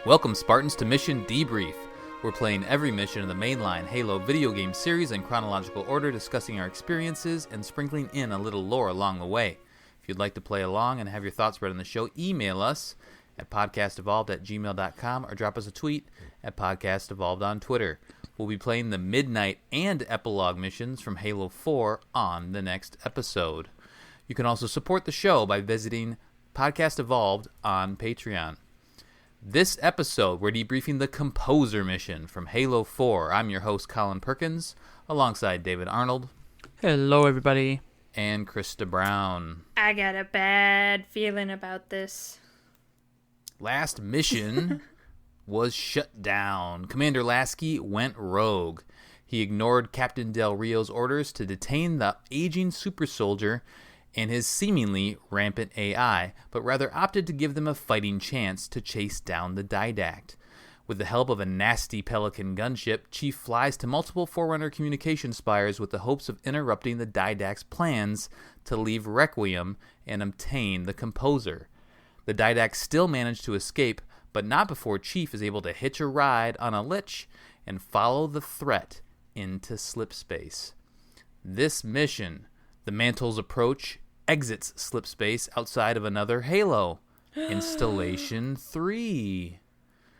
Welcome, Spartans, to Mission Debrief. We're playing every mission in the mainline Halo video game series in chronological order, discussing our experiences and sprinkling in a little lore along the way. If you'd like to play along and have your thoughts read on the show, email us at podcastevolved@gmail.com or drop us a tweet at podcastevolved on Twitter. We'll be playing the Midnight and Epilogue missions from Halo 4 on the next episode. You can also support the show by visiting Podcast Evolved on Patreon. This episode, we're debriefing the Composer mission from Halo 4. I'm your host, Colin Perkins, alongside David Arnold. Hello, everybody. And Krysta Brown. I got a bad feeling about this. Last mission was shut down. Commander Lasky went rogue. He ignored Captain Del Rio's orders to detain the aging super soldier and his seemingly rampant AI, but rather opted to give them a fighting chance to chase down the Didact. With the help of a nasty Pelican gunship, Chief flies to multiple Forerunner communication spires with the hopes of interrupting the Didact's plans to leave Requiem and obtain the Composer. The Didact still manage to escape, but not before Chief is able to hitch a ride on a Lich and follow the threat into slipspace. This mission, the Mantle's approach, exits slipspace outside of another Halo, Installation 3.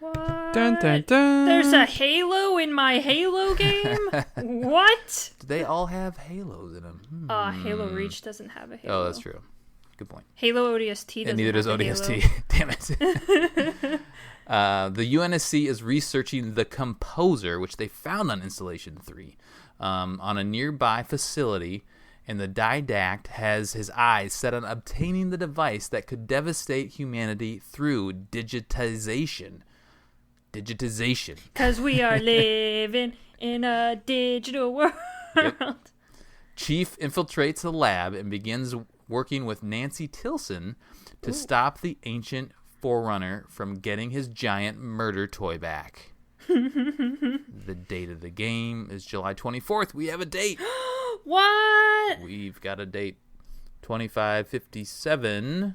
What? Dun, dun, dun. There's a Halo in my Halo game? What? Do they all have Halos in them? Halo Reach doesn't have a Halo. Oh, that's true. Good point. Halo ODST doesn't And neither does have a ODST. Halo. Damn it. The UNSC is researching the Composer, which they found on Installation 3, on a nearby facility, and the Didact has his eyes set on obtaining the device that could devastate humanity through digitization. Because we are living in a digital world. Yep. Chief infiltrates the lab and begins working with Nancy Tilson to stop the ancient Forerunner from getting his giant murder toy back. The date of the game is July 24th. We have a date. What? We've got a date. 2557.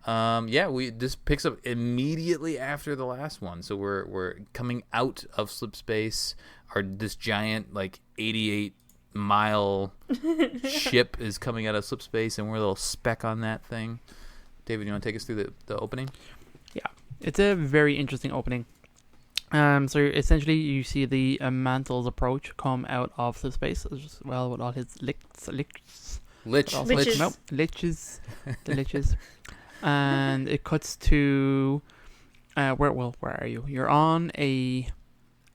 This picks up immediately after the last one. So we're coming out of slipspace. This giant 88-mile ship is coming out of slipspace, and we're a little speck on that thing. David, you want to take us through the opening? Yeah, it's a very interesting opening. So essentially, you see the Mantle's approach come out of slipspace as well with all his liches. The liches. And it cuts to where are you? You're on a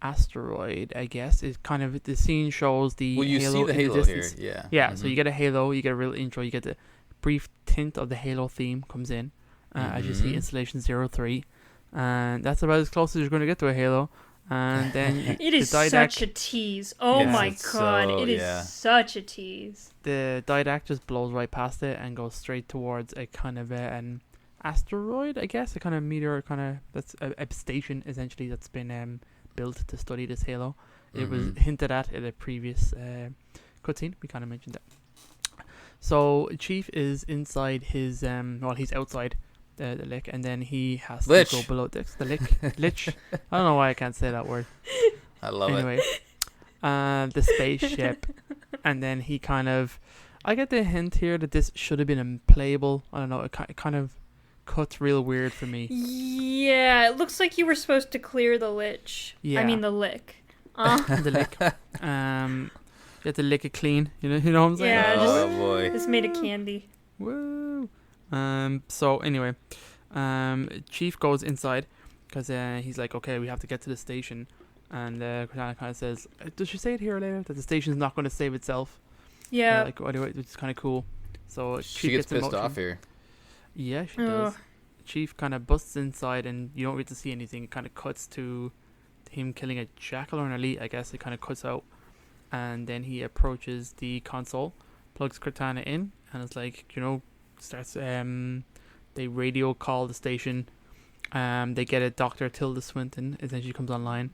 asteroid, I guess. It's kind of the scene shows the you Halo see the in Halo the distance. here, yeah. Yeah, so you get a Halo, you get a real intro, you get the brief tint of the Halo theme comes in as you see Installation 03. And that's about as close as you're going to get to a Halo. And then it is such a tease. Oh my god, it is such a tease. The Didact just blows right past it and goes straight towards a kind of an asteroid, I guess, a kind of meteor, that's a station essentially that's been built to study this Halo. It was hinted at in a previous cutscene. We kind of mentioned that. So Chief is inside his he's outside the lick, and then he has to go below decks. The lich. I don't know why I can't say that word. I love it. The spaceship, and then he I get the hint here that this should have been unplayable. I don't know. It kind of cuts real weird for me. Yeah, it looks like you were supposed to clear the lich. Yeah. I mean the lick. The lick. You have to lick it clean. You know what I'm saying? Yeah. Boy. It's made of candy. Woo. So anyway, Chief goes inside because he's like, okay, we have to get to the station, and Cortana kind of says, does she say it here or later that the station's not going to save itself? Yeah. Anyway, which is kind of cool. So she gets pissed off here. Yeah, she does. Chief kind of busts inside, and you don't get to see anything. It kind of cuts to him killing a jackal or an elite, I guess. It kind of cuts out, and then he approaches the console, plugs Cortana in, and it's like, starts they radio call the station. They get a Dr. Tilda Swinton, and then she comes online.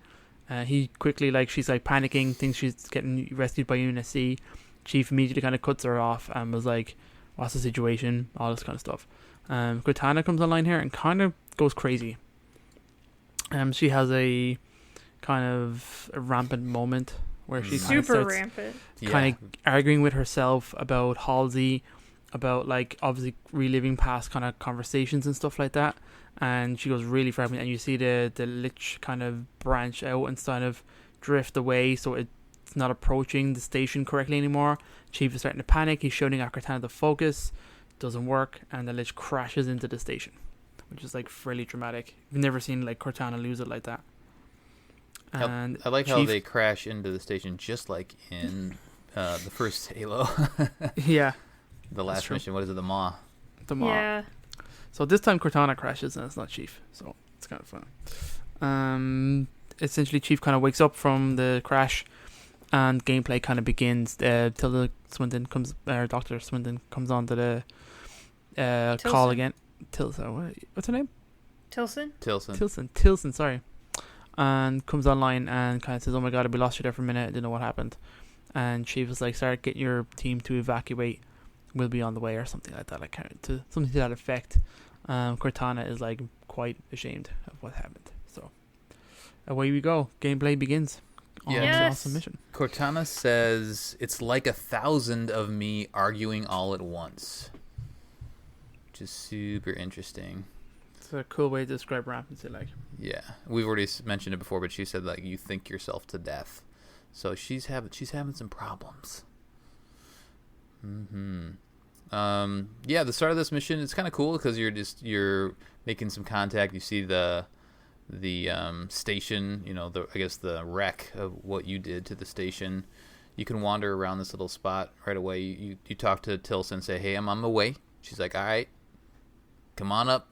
He quickly, she's panicking, thinks she's getting rescued by UNSC. Chief immediately kind of cuts her off and was like, what's the situation, all this kind of stuff. Cortana comes online here and kind of goes crazy. She has a kind of a rampant moment where she kind of super starts rampant, kind of arguing with herself about Halsey, about like obviously reliving past kind of conversations and stuff like that. And she goes really far, and you see the lich kind of branch out and kind of drift away, so it's not approaching the station correctly anymore. Chief is starting to panic. He's shouting at Cortana to focus. Doesn't work, and the lich crashes into the station, which is like fairly dramatic. I've never seen like Cortana lose it like that. And I like how they crash into the station just like in the first Halo. Yeah. The last mission. What is it? The Maw. The Maw. yeah. So this time Cortana crashes and it's not Chief, so it's kind of fun. Essentially, Chief kind of wakes up from the crash, and gameplay kind of begins. Tilda Swinton comes, or Dr. Swinton comes on to the call again. What's her name? Tilson. Sorry, and comes online and kind of says, "Oh my God, we lost you there for a minute. I didn't know what happened." And Chief was like, "Start getting your team to evacuate. We'll be on the way," or something like that. Something to that effect. Cortana is like quite ashamed of what happened. So away we go. Gameplay begins. Yeah. Yes. Awesome mission. Cortana says, "It's like 1,000 of me arguing all at once," which is super interesting. It's a cool way to describe rampancy. Like, yeah, we've already mentioned it before, but she said like you think yourself to death, so she's having some problems. Yeah, the start of this mission is kind of cool because you're making some contact. You see the station, I guess the wreck of what you did to the station. You can wander around this little spot right away. You talk to Tilson and say, "Hey, I'm on my way." She's like, "All right, come on up."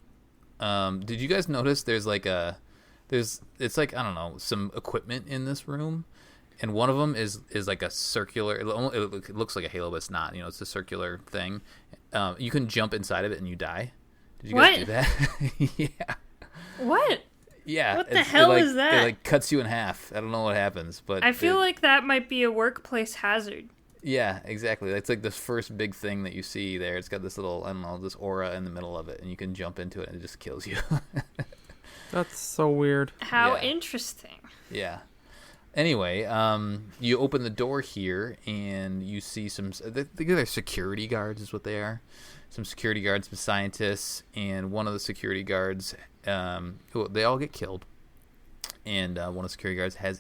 Did you guys notice it's like, I don't know, some equipment in this room, and one of them is like a circular, it looks like a Halo, but it's not, it's a circular thing. You can jump inside of it and you die. Did you guys do that? Yeah. What? Yeah. What the hell is that? It like cuts you in half. I don't know what happens, but I feel like that might be a workplace hazard. Yeah, exactly. It's like this first big thing that you see there. It's got this little, I don't know, this aura in the middle of it, and you can jump into it and it just kills you. that's so weird. How interesting. Yeah. Anyway, you open the door here and you see they're security guards is what they are. Some security guards, some scientists, and one of the security guards, they all get killed. And one of the security guards has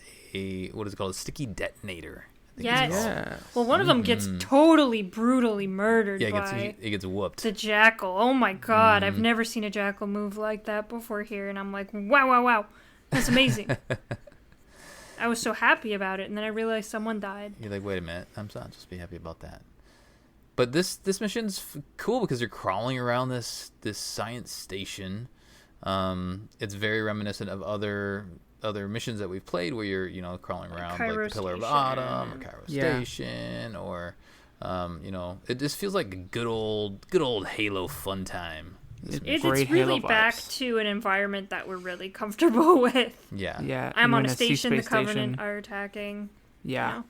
what is it called, a sticky detonator. Yes. Well, one of them gets totally brutally murdered by he gets whooped. The jackal. Oh my God, I've never seen a jackal move like that before here, and I'm like, wow. That's amazing. I was so happy about it, and then I realized someone died. You're like, wait a minute, I'm not supposed to be happy about that. But this mission's cool because you're crawling around this science station. It's very reminiscent of other missions that we've played where you're crawling around like the Pillar of Autumn or Cairo Station or it just feels like a good old Halo fun time. It's really back to an environment that we're really comfortable with. Yeah. I'm on a station. The Covenant are attacking. Yeah.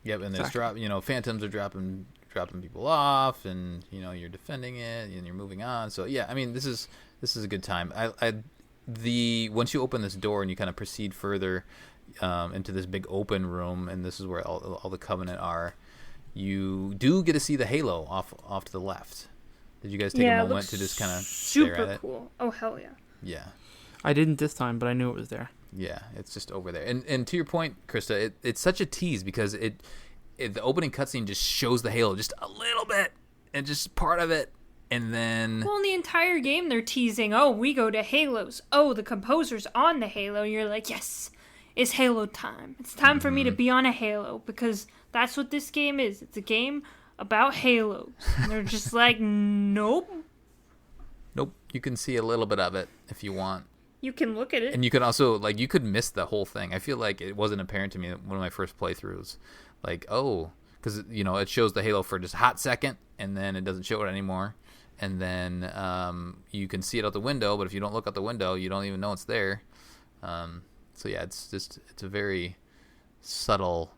Yep, and there's Phantoms are dropping people off, and you're defending it, and you're moving on. So yeah, I mean this is a good time. Once you open this door and you kind of proceed further into this big open room, and this is where all the Covenant are, you do get to see the Halo off to the left. Did you guys take a moment to just kind of stare at it? Super cool. Oh hell yeah. Yeah. I didn't this time, but I knew it was there. Yeah, it's just over there. And to your point, Krysta, it's such a tease because the opening cutscene just shows the Halo just a little bit and just part of it. And then... Well, in the entire game, they're teasing, we go to Halos. Oh, the composer's on the Halo. You're like, yes, it's Halo time. It's time for me to be on a Halo because that's what this game is. It's a game about Halos. And they're just like, nope. Nope. You can see a little bit of it if you want. You can look at it. And you can also, you could miss the whole thing. I feel like it wasn't apparent to me one of my first playthroughs. Because, it shows the Halo for just a hot second, and then it doesn't show it anymore. And then you can see it out the window, but if you don't look out the window, you don't even know it's there. So yeah, it's a very subtle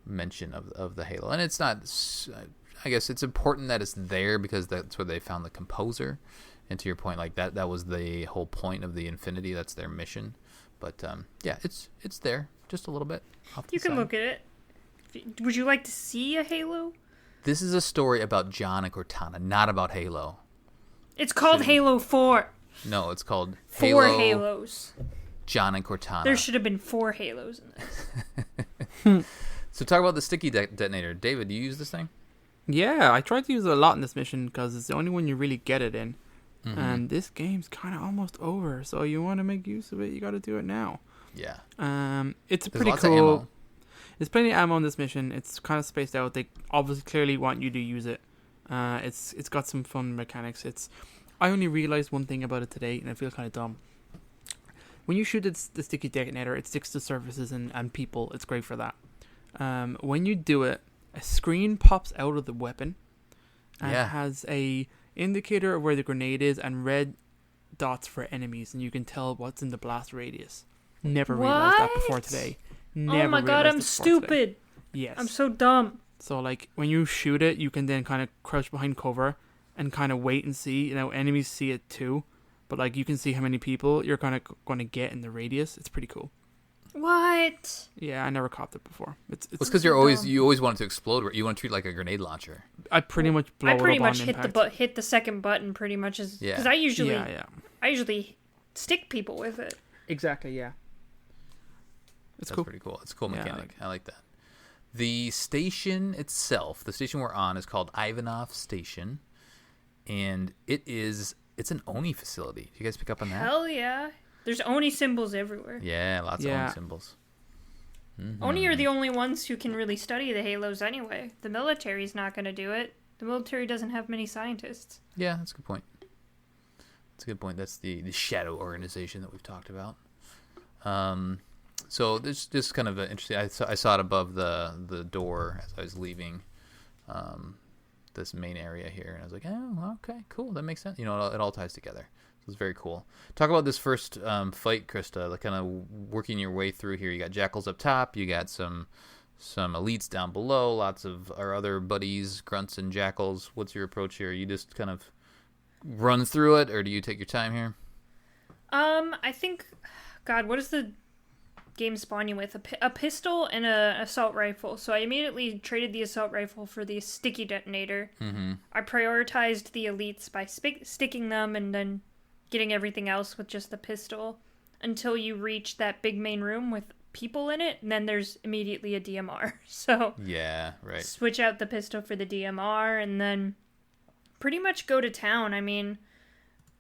mention of the Halo. And it's not, I guess it's important that it's there because that's where they found the composer. And to your point, like that was the whole point of the Infinity. That's their mission. But yeah, it's there just a little bit. Off to You the can side. look at it. Would you like to see a Halo? This is a story about John and Cortana, not about Halo. It's called Halo 4. No, it's called 4 Halo, Halos. John and Cortana. There should have been 4 Halos in this. So talk about the sticky detonator. David, do you use this thing? Yeah, I tried to use it a lot in this mission because it's the only one you really get it in. Mm-hmm. And this game's kind of almost over, so you want to make use of it, you got to do it now. Yeah. It's There's pretty lots of cool. ammo. There's plenty of ammo in this mission. It's kind of spaced out. They obviously clearly want you to use it. It's got some fun mechanics. I only realized one thing about it today, and I feel kind of dumb. When you shoot the sticky detonator, it sticks to surfaces and people. It's great for that. When you do it, a screen pops out of the weapon and Yeah. it has a indicator of where the grenade is and red dots for enemies, and you can tell what's in the blast radius. Never realized that before What? today. Oh my god, I'm stupid. Yes. I'm so dumb. So, like, when you shoot it, you can then kind of crouch behind cover and kind of wait and see. You know, enemies see it too. But, like, you can see how many people you're kind of going to get in the radius. It's pretty cool. What? Yeah, I never caught it before. It's because you always want it to explode. You want to treat it like a grenade launcher. I pretty much blow I it pretty up much on hit impact. hit the second button pretty much as Yeah. because I usually Yeah. I usually stick people with it. Exactly, yeah. It's That's cool. pretty cool. It's a cool Yeah, I mechanic. I like that. The station itself, the station we're on, is called Ivanov Station, and it's an Oni facility. Did you guys pick up on that? Hell yeah. There's Oni symbols everywhere. Yeah, lots of Yeah. Oni symbols. Mm-hmm. Oni are the only ones who can really study the Halos anyway. The military's not going to do it. The military doesn't have many scientists. Yeah, that's a good point. That's a good point. That's the shadow organization that we've talked about. So this just kind of interesting. I saw it above the door as I was leaving this main area here, and I was like, oh, okay, cool, that makes sense. You know, it all ties together. So it's very cool. Talk about this first fight, Krysta. Like kind of working your way through here. You got jackals up top. You got some elites down below. Lots of our other buddies, grunts and jackals. What's your approach here? You just kind of run through it, or do you take your time here? I think, God, what does the game spawn you with? A pistol and a assault rifle. So I immediately traded the assault rifle for the sticky detonator. Mm-hmm. I prioritized the elites by sticking them and then getting everything else with just the pistol until you reach that big main room with people in it, and then there's immediately a DMR. So Yeah, right. switch out the pistol for the DMR and then pretty much go to town. I mean,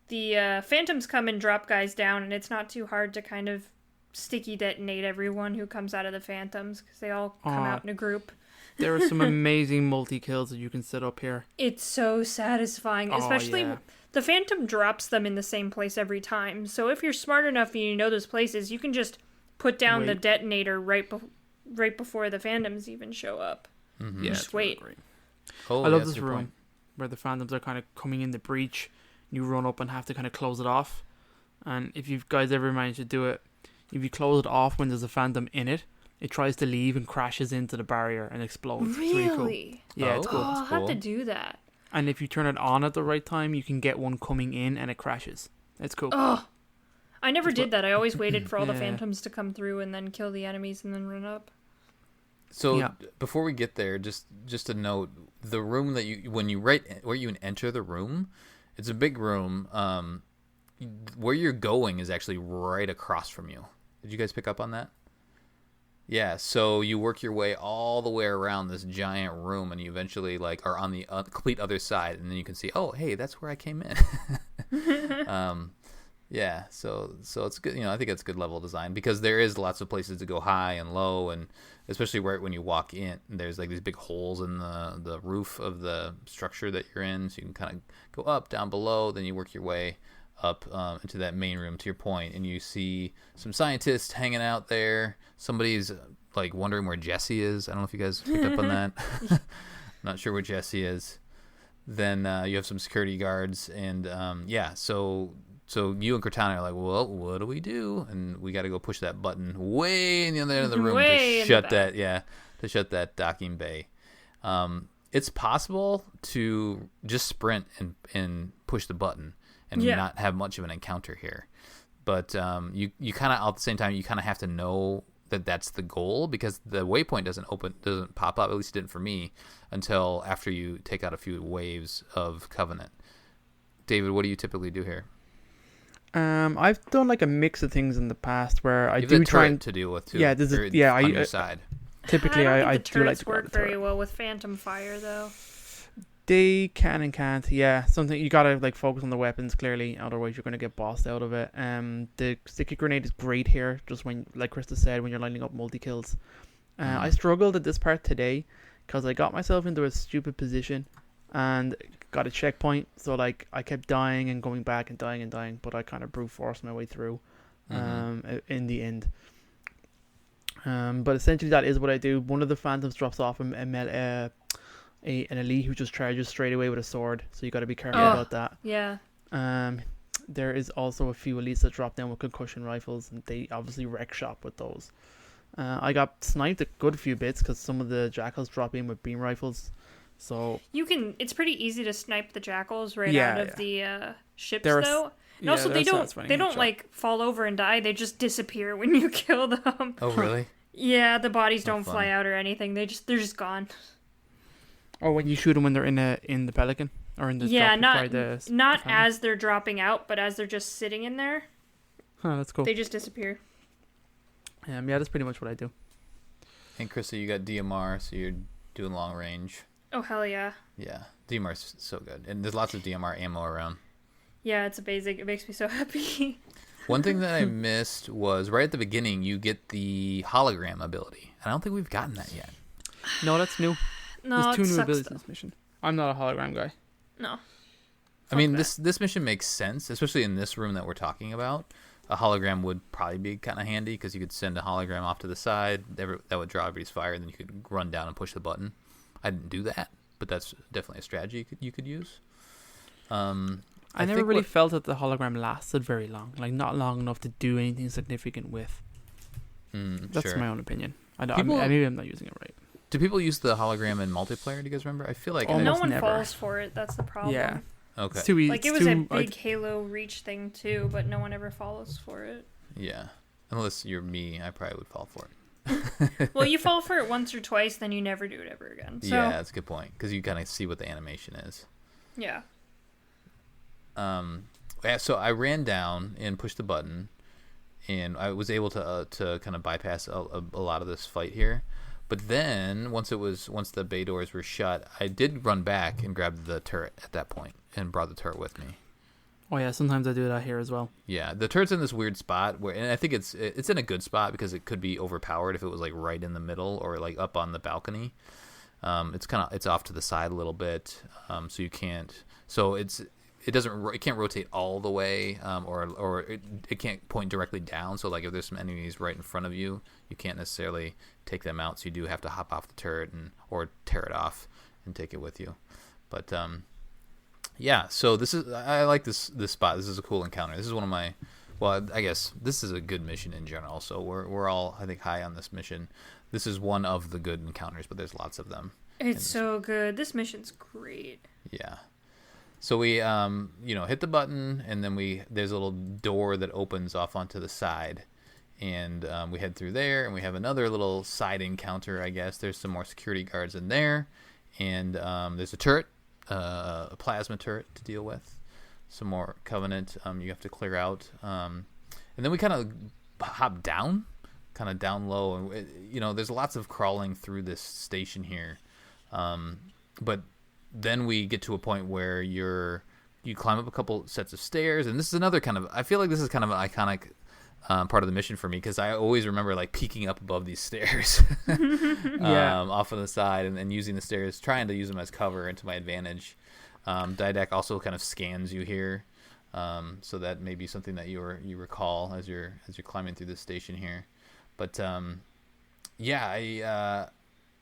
the phantoms come and drop guys down, and it's not too hard to kind of sticky detonate everyone who comes out of the phantoms because they all come out in a group. There are some amazing multi-kills that you can set up here. It's so satisfying, especially yeah. the phantom drops them in the same place every time. So if you're smart enough and you know those places, you can just put down the Wait. detonator right before the phantoms even show up. Mm-hmm. Yeah, Just it's really wait. great. Oh, I love that's this a good room point. where the phantoms are kind of coming in the breach. You run up and have to kind of close it off. And if you guys ever manage to do it, if you close it off when there's a phantom in it, it tries to leave and crashes into the barrier and explodes. It's really cool. Really? Yeah, it's Oh. cool. Oh, I'll That's have cool. to do that. And if you turn it on at the right time, you can get one coming in and it crashes. It's cool. Oh, I never That's did that. I always waited for all the Yeah. phantoms to come through and then kill the enemies and then run up. So Yeah. before we get there, just a note: the room that where you enter the room, it's a big room. Where you're going is actually right across from you. Did you guys pick up on that? Yeah. So you work your way all the way around this giant room, and you eventually are on the complete other side, and then you can see, oh, hey, that's where I came in. Yeah, so it's good. I think it's good level design because there is lots of places to go high and low, and especially right when you walk in, there's these big holes in the roof of the structure that you're in, so you can kind of go up, down, below. Then you work your way up into that main room. To your point, and you see some scientists hanging out there. Somebody's wondering where Jesse is. I don't know if you guys picked up on that. Not sure where Jesse is. Then you have some security guards, and So you and Cortana are like, well, what do we do? And we got to go push that button way in the other end of the room to shut that docking bay. It's possible to just sprint and push the button, and not have much of an encounter here. But you kind of, at the same time, you kind of have to know that that's the goal, because the waypoint doesn't pop up, at least it didn't for me, until after you take out a few waves of Covenant. David, what do you typically do here? I've done like a mix of things in the past where I do try to deal with too. Yeah, on your side. Typically, I do like to work very well with Phantom Fire though. They can and can't. Yeah, something you gotta like focus on the weapons clearly, otherwise you're gonna get bossed out of it. The sticky grenade is great here, just when, like Krysta said, when you're lining up multi kills. I struggled at this part today because I got myself into a stupid position and got a checkpoint, so like I kept dying and going back and dying, but I kind of brute forced my way through in the end. But essentially that is what I do. One of the phantoms drops off an elite who just charges straight away with a sword, so you got to be careful about that. Yeah. There is also a few elites that drop down with concussion rifles, and they obviously wreck shop with those. I got sniped a good few bits because some of the jackals drop in with beam rifles. So it's pretty easy to snipe the jackals out of the ships though. And also they don't like fall over and die, they just disappear when you kill them. Oh really? Yeah, the bodies don't fly out or anything. They're just gone. Or when you shoot them when they're in the Pelican or in the not as they're dropping out, but as they're just sitting in there. Oh, that's cool. They just disappear. Yeah, that's pretty much what I do. And Krysta, you got DMR, so you're doing long range. Oh, hell yeah. Yeah, DMR's so good. And there's lots of DMR ammo around. Yeah, it's amazing. It makes me so happy. One thing that I missed was right at the beginning, you get the hologram ability. I don't think we've gotten that yet. No, that's new. No, there's 2 new abilities though. in this mission. I'm not a hologram guy. No. I mean, this mission makes sense, especially in this room that we're talking about. A hologram would probably be kind of handy because you could send a hologram off to the side. That would draw everybody's fire, and then you could run down and push the button. I didn't do that, but that's definitely a strategy you could use. I never really felt that the hologram lasted very long, like not long enough to do anything significant with. That's my own opinion. Maybe I'm not using it right. Do people use the hologram in multiplayer? Do you guys remember? I feel like no one falls for it. That's the problem. Yeah. Okay. It's too easy. Like it was a big Halo Reach thing too, but no one ever follows for it. Yeah. Unless you're me, I probably would fall for it. Well, you fall for it once or twice, then you never do it ever again. So. Yeah, that's a good point because you kind of see what the animation is. Yeah. So I ran down and pushed the button, and I was able to kind of bypass a lot of this fight here. But then once the bay doors were shut, I did run back and grab the turret at that point and brought the turret with me. Oh yeah, sometimes I do that here as well. Yeah, the turret's in this weird spot and I think it's in a good spot because it could be overpowered if it was like right in the middle or like up on the balcony. It's off to the side a little bit, so you can't. So it can't rotate all the way, or it can't point directly down. So like if there's some enemies right in front of you, you can't necessarily take them out. So you do have to hop off the turret or tear it off and take it with you. But yeah. So I like this spot. This is a cool encounter. This is one of my. Well, I guess this is a good mission in general. So we're all, I think, high on this mission. This is one of the good encounters, but there's lots of them. It's so good. This mission's great. Yeah. So we, hit the button, and then there's a little door that opens off onto the side, and we head through there, and we have another little side encounter, I guess. There's some more security guards in there, and there's a turret, a plasma turret to deal with. Some more Covenant you have to clear out. And then we kind of hop down, kind of down low, and, there's lots of crawling through this station here. But then we get to a point where you climb up a couple sets of stairs, and this is another I feel like this is kind of an iconic part of the mission for me because I always remember like peeking up above these stairs off on the side and using the stairs, trying to use them as cover and to my advantage. Didac also kind of scans you here, so that may be something that you recall as you're climbing through this station here. But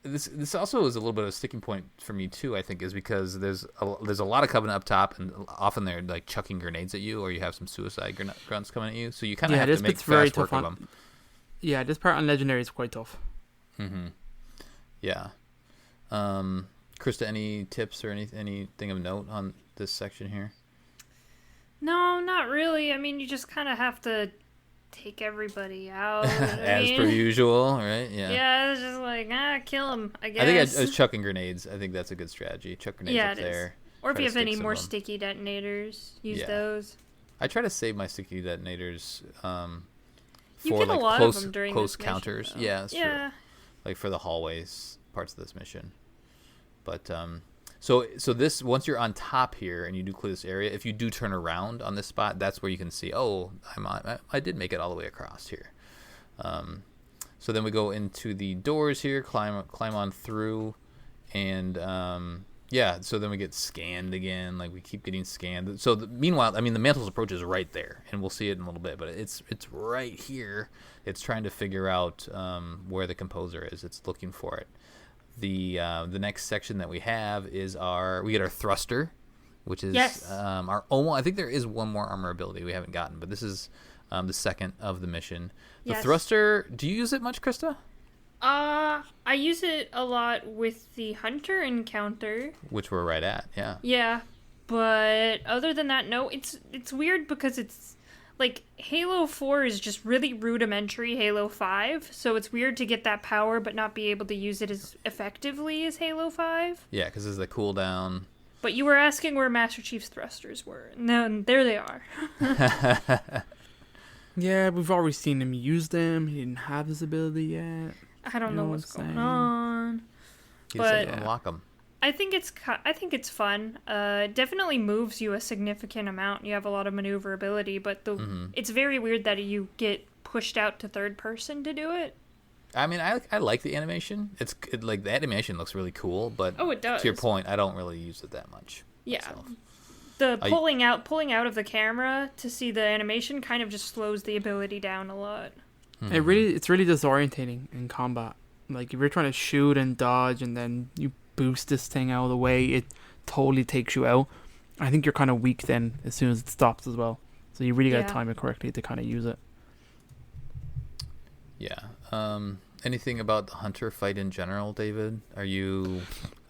This also is a little bit of a sticking point for me too. I think is because there's a lot of Covenant up top, and often they're like chucking grenades at you, or you have some suicide grunts coming at you. So you kind of have to make fast work of them. Yeah, this part on Legendary is quite tough. Mm-hmm. Yeah. Krysta, any tips or anything of note on this section here? No, not really. I mean, you just kind of have to take everybody out. As per usual, right? Yeah. Yeah, it's just like, kill him, I guess. I think I was chucking grenades. I think that's a good strategy. Chuck grenades up there. Or if Try you to have any stick more some of 'em. sticky detonators, use Yeah. those. I try to save my sticky detonators You for get a like lot of close them during close this mission, counters. though. Yeah, that's true. Like for the hallways parts of this mission. But so this, once you're on top here and you do clear this area, if you do turn around on this spot, that's where you can see, oh, I did make it all the way across here. So then we go into the doors here, climb on through, and so then we get scanned again. Like we keep getting scanned. So meanwhile, I mean, the Mantle's approach is right there, and we'll see it in a little bit. But it's right here. It's trying to figure out where the composer is. It's looking for it. The next section that we have is we get our thruster, which is our almost. I think there is one more armor ability we haven't gotten, but this is the second of the mission. The thruster. Do you use it much, Krysta? I use it a lot with the hunter encounter, Which we're right at. Yeah. Yeah, but other than that, no. It's weird because it's like Halo 4 is just really rudimentary Halo 5, so it's weird to get that power but not be able to use it as effectively as Halo 5. Yeah, because there's the cooldown. But you were asking where Master Chief's thrusters were. No, there they are. Yeah, we've already seen him use them. He didn't have his ability yet. I don't know what's what I'm going saying? on. You just have to unlock them. I think it's fun. Definitely moves you a significant amount. You have a lot of maneuverability, but it's very weird that you get pushed out to third person to do it. I mean, I like the animation. Like the animation looks really cool, but it does. To your point, I don't really use it that much. Yeah. Myself. The pulling out of the camera to see the animation kind of just slows the ability down a lot. It's really disorientating in combat. Like if you're trying to shoot and dodge and then you boost this thing out of the way, it totally takes you out. I think you're kind of weak then as soon as it stops as well. So you really got to time it correctly to kind of use it. Yeah. Anything about the hunter fight in general, David? I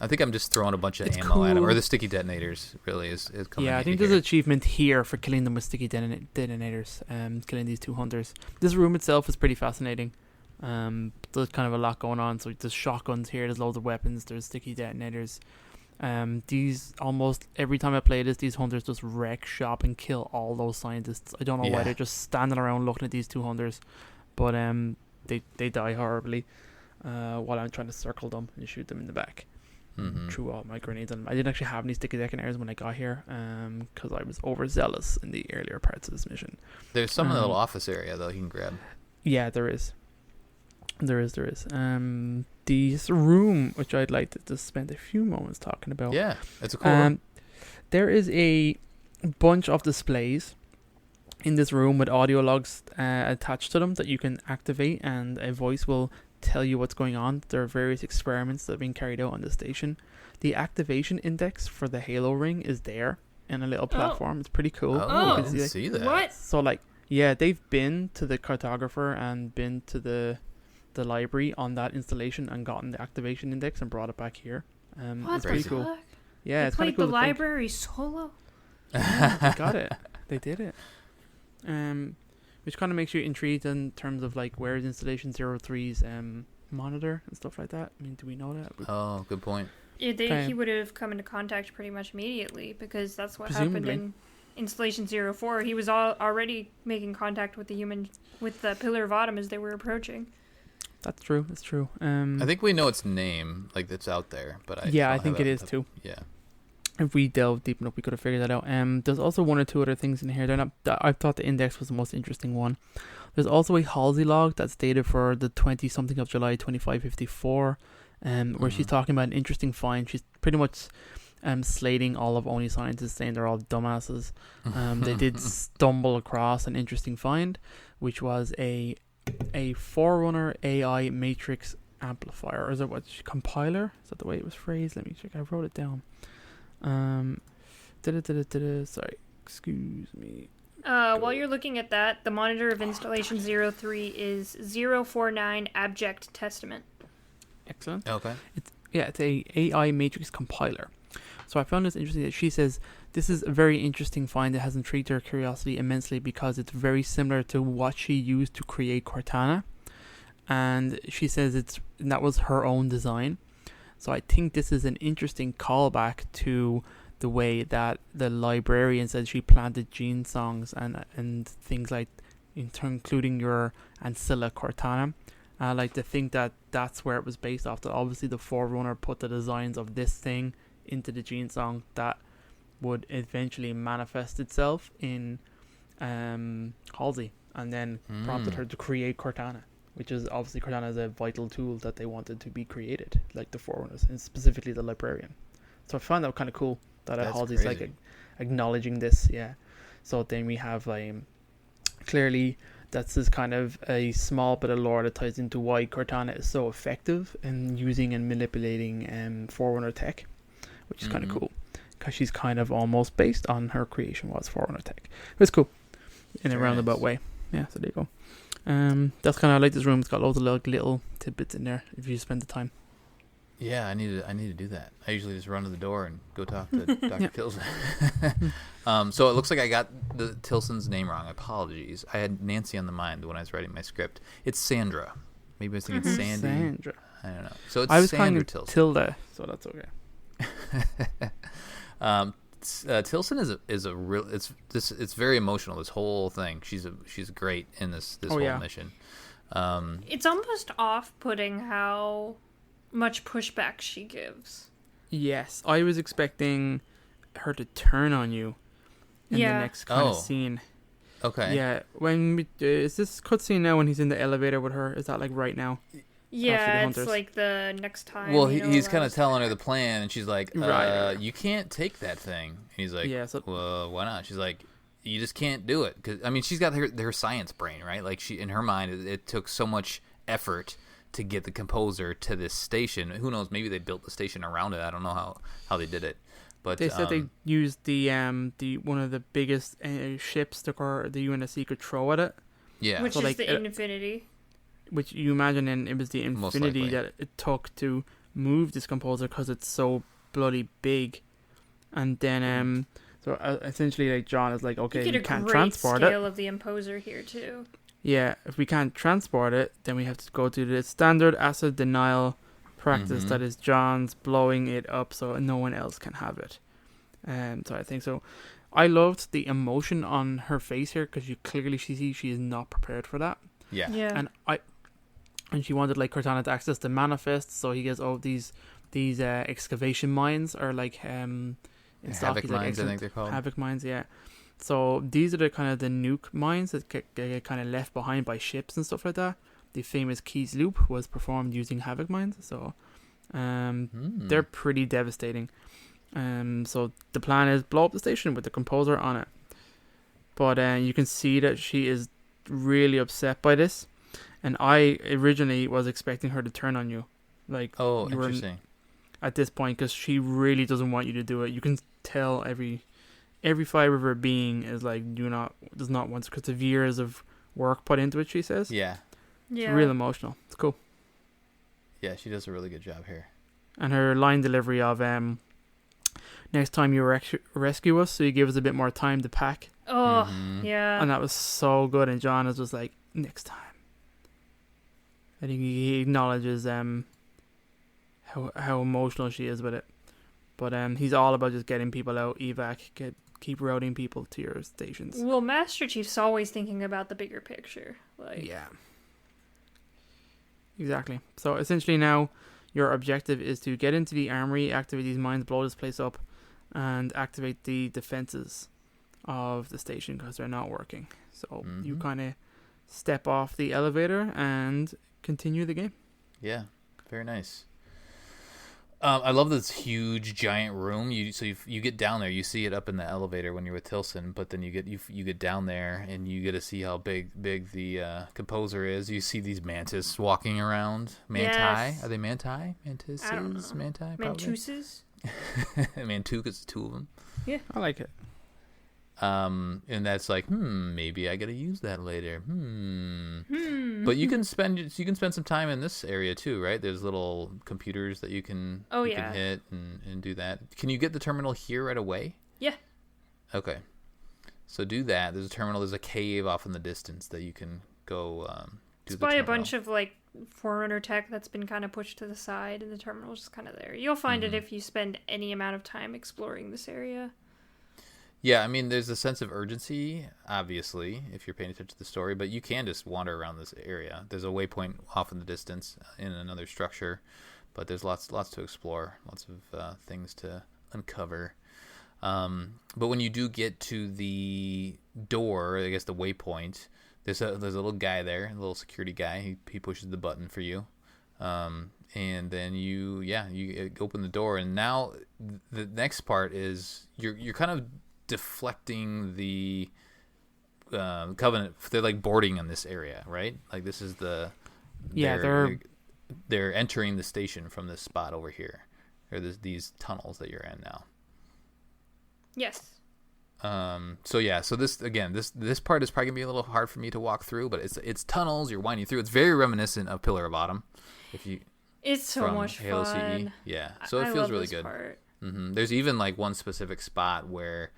think I'm just throwing a bunch of ammo at him, or the sticky detonators. Really is coming. Yeah, I think there's an achievement here for killing them with sticky detonators. Killing these two hunters. This room itself is pretty fascinating. There's kind of a lot going on. So there's shotguns here. There's loads of weapons. There's sticky detonators. These almost every time I play this, these hunters just wreck shop and kill all those scientists. I don't know why they're just standing around looking at these two hunters, but they die horribly while I'm trying to circle them and shoot them in the back. Threw all my grenades on them. I didn't actually have any sticky detonators when I got here because I was overzealous in the earlier parts of this mission. There's some in the little office area though you can grab. Yeah, there is. This room, which I'd like to just spend a few moments talking about. Yeah, it's a cool room. There is a bunch of displays in this room with audio logs attached to them that you can activate, and a voice will tell you what's going on. There are various experiments that are being carried out on the station. The activation index for the Halo ring is there in a little platform. It's pretty cool. I didn't see that. What? So they've been to the cartographer and been to the library on that installation and gotten the activation index and brought it back here. It's pretty cool. Fuck? Yeah, they it's kind played of cool. the library solo. They got it. They did it. Which kind of makes you intrigued in terms of like where is installation 03's monitor and stuff like that. I mean, do we know that? Oh, good point. Yeah, he would have come into contact pretty much immediately because that's what happened in installation 04. He was already making contact with the Pillar of Autumn as they were approaching. That's true. That's true. I think we know its name, like it's out there, but I think it is too. Yeah. If we delve deep enough, we could have figured that out. There's also one or two other things in here. I thought the index was the most interesting one. There's also a Halsey log that's dated for the 20-something of July 2554, where she's talking about an interesting find. She's pretty much slating all of Oni scientists, saying they're all dumbasses. They did stumble across an interesting find, which was a Forerunner AI matrix amplifier. Or is it compiler? Is that the way it was phrased? Let me check. I wrote it down. Sorry, excuse me. While you're looking at that, the monitor of installation 03 is 049 Abject Testament. Excellent. Okay. It's a AI matrix compiler. So I found this interesting that she says this is a very interesting find that has intrigued her curiosity immensely because it's very similar to what she used to create Cortana, and she says that was her own design. So I think this is an interesting callback to the way that the librarian said she planted gene songs and things like, including your Ancilla Cortana. I like to think that that's where it was based off. That obviously the Forerunner put the designs of this thing into the gene song that would eventually manifest itself in Halsey, and then prompted her to create Cortana, which is obviously Cortana is a vital tool that they wanted to be created, like the Forerunners, and specifically the librarian. So I found that kind of cool that Halsey's like acknowledging this. Yeah. So then we have clearly that's this kind of a small bit of lore that ties into why Cortana is so effective in using and manipulating Forerunner tech, which is kind of cool because she's kind of almost based on her creation was Forerunner tech. It's cool in a roundabout way. Yeah, so there you go. That's kind of, I like this room. It's got loads of little tidbits in there if you spend the time. Yeah, I need to do that. I usually just run to the door and go talk to Dr. Tilson. So it looks like I got the Tilson's name wrong. Apologies. I had Nancy on the mind when I was writing my script. It's Sandra. Maybe I was thinking Sandy. Sandra. I don't know. So it's I was Sandra calling Tilson. Tilda, so that's okay. Tilson is a real. It's very emotional. This whole thing. She's great in this whole mission. It's almost off-putting how much pushback she gives. Yes, I was expecting her to turn on you in the next kind of scene. Okay. Yeah, is this cutscene now when he's in the elevator with her? Is that like right now? Yeah, it's like the next time. Well, he's kind of telling her the plan, and she's like, Right. You can't take that thing. And he's like, well, why not? She's like, you just can't do it. Cause, I mean, she's got her science brain, right? Like, in her mind, it took so much effort to get the composer to this station. Who knows? Maybe they built the station around it. I don't know how they did it. But they said they used the one of the biggest ships the UNSC could throw at it. Yeah, which is the Infinity. Which you imagine, it was the Infinity that it took to move this composer because it's so bloody big. And then so essentially, like, John is like, okay, we can't transport it. Scale of the Imposer here too. Yeah, if we can't transport it, then we have to go to the standard acid denial practice that is John's blowing it up so no one else can have it. So I think so. I loved the emotion on her face here because you clearly see she is not prepared for that. Yeah. And she wanted like Cortana to access the manifest, so he gets these excavation mines or like Havoc mines, I think they're called. Havoc mines, yeah. So these are the kind of the nuke mines that get kind of left behind by ships and stuff like that. The famous Keys Loop was performed using Havoc mines, so they're pretty devastating. So the plan is blow up the station with the composer on it. But you can see that she is really upset by this. And I originally was expecting her to turn on you. Like, interesting. At this point, because she really doesn't want you to do it. You can tell every fiber of her being is like, does not want, because of years of work put into it, she says. Yeah. It's real emotional. It's cool. Yeah, she does a really good job here. And her line delivery of, next time you rescue us, so you give us a bit more time to pack. Oh, yeah. And that was so good. And John is just like, next time. I think he acknowledges how emotional she is with it. But he's all about just getting people out, evac, keep routing people to your stations. Well, Master Chief's always thinking about the bigger picture. Yeah. Exactly. So essentially now your objective is to get into the armory, activate these mines, blow this place up, and activate the defenses of the station because they're not working. So you kind of step off the elevator and continue the game. Yeah, very nice. I love this huge giant room. You get down there, you see it up in the elevator when you're with Tilson, but then you get down there and you get to see how big the composer is. You see these mantis walking around. Manti? Yes. Are they manti? Mantises? I don't know. Manti? Mantuses? Mantukas, two of them. Yeah, I like it. And that's like, maybe I gotta use that later. But you can spend some time in this area too, right? There's little computers that you can can hit and do that. Can you get the terminal here right away? Yeah. Okay. So do that. There's a terminal. There's a cave off in the distance that you can go do. It's by a bunch of like Forerunner tech that's been kind of pushed to the side, and the terminal's just kind of there. You'll find it if you spend any amount of time exploring this area. Yeah, I mean, there's a sense of urgency, obviously, if you're paying attention to the story, but you can just wander around this area. There's a waypoint off in the distance in another structure, but there's lots to explore, lots of things to uncover. But when you do get to the door, I guess the waypoint, there's a little guy there, a little security guy. He pushes the button for you, and then you open the door, and now the next part is you're kind of deflecting the Covenant. They're like boarding in this area, right? Like this is they're entering the station from this spot over here, or these tunnels that you're in now. Yes. So this part is probably gonna be a little hard for me to walk through, but it's tunnels. You're winding through. It's very reminiscent of Pillar of Autumn. It's so much Halo fun. CE. Yeah. So it feels really good. Part. There's even like one specific spot where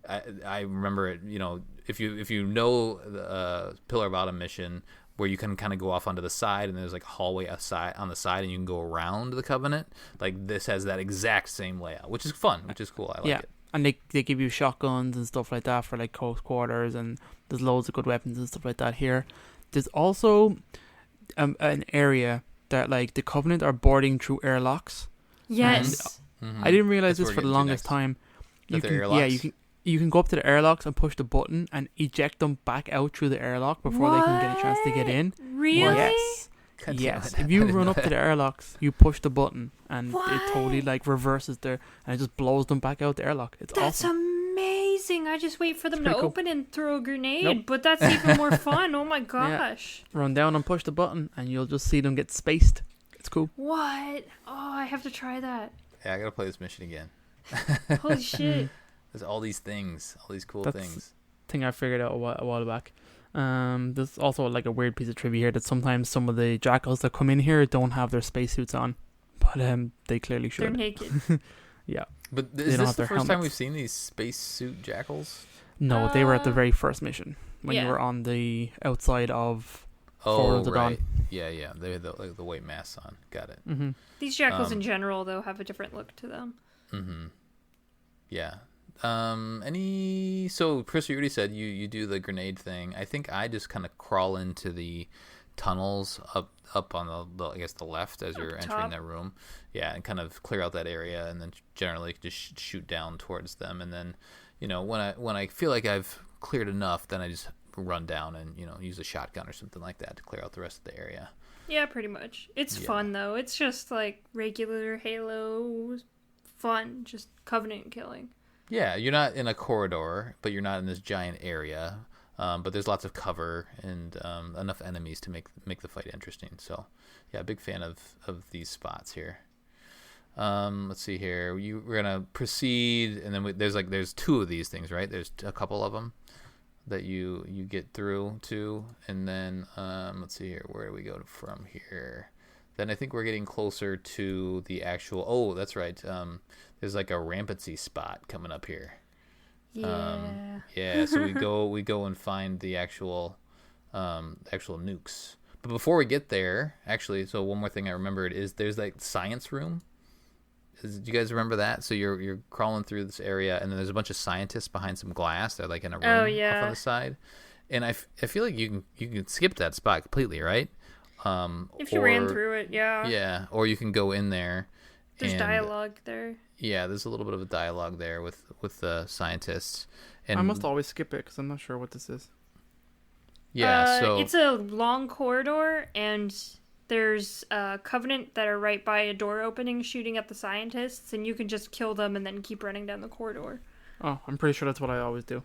I remember it. You know, if you know the Pillar of Autumn mission, where you can kind of go off onto the side, and there's like a hallway on the side, and you can go around the Covenant. Like this has that exact same layout, which is fun, which is cool. I like it. And they give you shotguns and stuff like that for like close quarters, and there's loads of good weapons and stuff like that here. There's also an area that like the Covenant are boarding through airlocks. Yes. I didn't realize this for the longest time. You can go up to the airlocks and push the button and eject them back out through the airlock before they can get a chance to get in. Really? Yes. Yes. If you run up to the airlocks, you push the button and it totally like reverses there, and it just blows them back out the airlock. That's amazing. I just wait for them to open and throw a grenade, Nope. but that's even more fun. Oh my gosh. Yeah. Run down and push the button and you'll just see them get spaced. It's cool. What? Oh, I have to try that. Yeah, I gotta play this mission again. Holy shit. There's all these things, all these cool things. Thing I figured out a while back. There's also like a weird piece of trivia here that sometimes some of the jackals that come in here don't have their spacesuits on, but they clearly should. They're naked. Yeah. But is this the first time we've seen these spacesuit jackals? No, they were at the very first mission when you were on the outside of Forward of the Dawn. Yeah. They had the white masks on. Got it. Mm-hmm. These jackals in general, though, have a different look to them. Mm-hmm. Yeah. So Chris, you already said you do the grenade thing. I think I just kind of crawl into the tunnels up on the I guess the left as you're entering that room. Yeah, and kind of clear out that area, and then generally just shoot down towards them. And then, when I feel like I've cleared enough, then I just run down and use a shotgun or something like that to clear out the rest of the area. Yeah, pretty much. It's fun though. It's just like regular Halo fun, just Covenant killing. Yeah, you're not in a corridor, but you're not in this giant area. But there's lots of cover and enough enemies to make the fight interesting. So, yeah, big fan of these spots here. Let's see here. We're gonna proceed, and then there's two of these things, right? There's a couple of them that you get through to, and then let's see here. Where do we go from here? Then I think we're getting closer to the actual. Oh, that's right. There's like a rampancy spot coming up here. Yeah. So we go and find the actual nukes. But before we get there, actually, so one more thing I remembered is there's like science room. Do you guys remember that? So you're crawling through this area, and then there's a bunch of scientists behind some glass. They're like in a room off on the side, and I feel like you can skip that spot completely, right? If you ran through it, yeah. Yeah, or you can go in there. There's dialogue there. Yeah, there's a little bit of a dialogue there with the scientists. And I must always skip it because I'm not sure what this is. Yeah, so it's a long corridor, and there's Covenant that are right by a door opening shooting at the scientists, and you can just kill them and then keep running down the corridor. Oh, I'm pretty sure that's what I always do.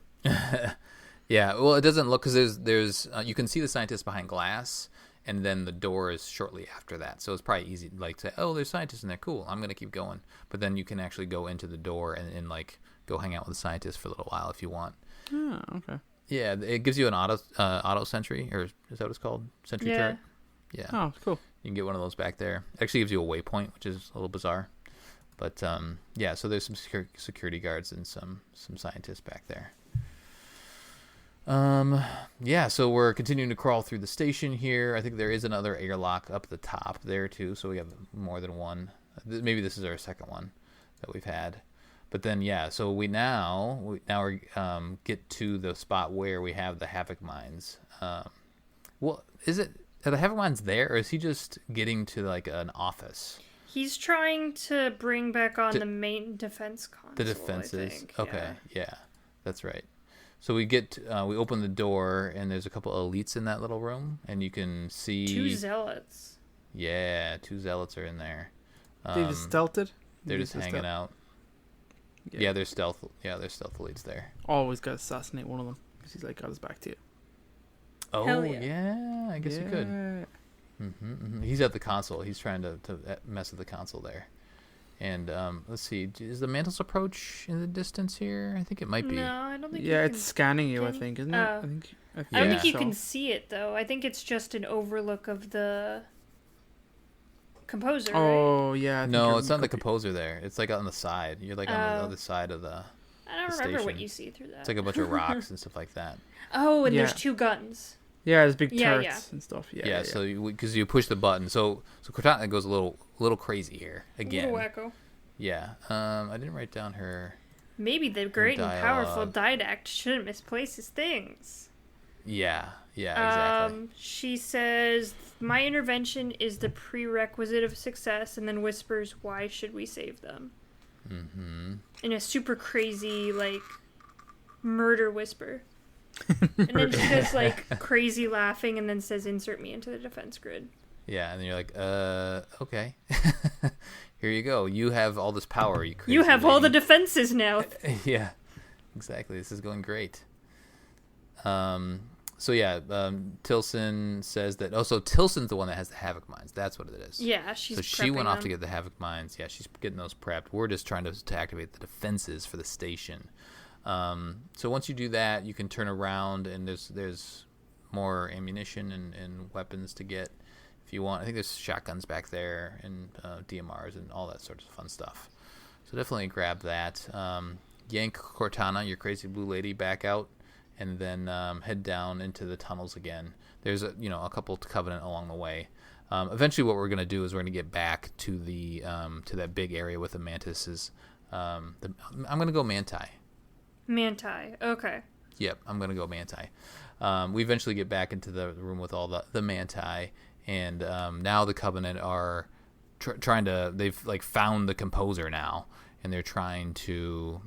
Yeah, well, it doesn't look because there's you can see the scientists behind glass, and then the door is shortly after that. So it's probably easy to say, oh, there's scientists in there. Cool, I'm going to keep going. But then you can actually go into the door and like go hang out with the scientists for a little while if you want. Oh, okay. Yeah, it gives you an auto sentry, or is that what it's called? Sentry turret? Yeah. Oh, cool. You can get one of those back there. It actually gives you a waypoint, which is a little bizarre. But yeah, so there's some security guards and some scientists back there. Yeah, so we're continuing to crawl through the station here. I think there is another airlock up the top there too, so we have more than one. Maybe this is our second one that we've had. But then yeah, so we now get to the spot where we have the Havoc mines. Well, are the Havoc mines there, or is he just getting to like an office? He's trying to bring back on the main defense console. The defenses. I think. Okay, yeah, that's right. So we we open the door, and there's a couple of elites in that little room, and you can see 2 zealots. Yeah, 2 zealots are in there. They just stealthed. They're just hanging out. Yeah, they're stealth. Yeah, they're stealth elites there. Always got to assassinate one of them because he's like got his back to you. Oh yeah, I guess you could. He's at the console. He's trying to mess with the console there. And let's see, is the Mantle's approach in the distance here? I think it might be. No, I don't think. Yeah, it's scanning you. I think, isn't it? I don't think you can see it though. I think it's just an overlook of the composer. Oh right? yeah. No, it's not the composer there. It's like on the side. You're like on the other side of the. I don't remember station. what you see through that. It's like a bunch of rocks and stuff like that. Oh, and there's 2 guns. Yeah, there's big turrets and stuff. Yeah. So because you push the button, so Cortana goes a little crazy here again. A little wacko. Yeah. I didn't write down her. Maybe the great and powerful Didact shouldn't misplace his things. Yeah, exactly. She says, my intervention is the prerequisite of success, and then whispers, why should we save them? Mm-hmm. In a super crazy, like, murder whisper. And then she does, like, crazy laughing, and then says, insert me into the defense grid. Yeah, and then you're like, okay. Here you go. You have all this power. You have all the defenses now. Yeah, exactly. This is going great. So yeah, Tilson says that. Oh, so Tilson's the one that has the Havoc mines. That's what it is. Yeah, she's. So she went off to get the Havoc mines. Yeah, she's getting those prepped. We're just trying to activate the defenses for the station. So once you do that, you can turn around, and there's more ammunition and weapons to get if you want. I think there's shotguns back there and DMRs and all that sort of fun stuff. So definitely grab that. Yank Cortana, your crazy blue lady, back out. And then head down into the tunnels again. There's a couple to Covenant along the way. Eventually, what we're gonna do is we're gonna get back to the to that big area with the mantises. I'm gonna go Manti. Manti. Okay. Yep, I'm gonna go Manti. We eventually get back into the room with all the Manti, and now the Covenant are trying to. They've like found the composer now, and they're trying to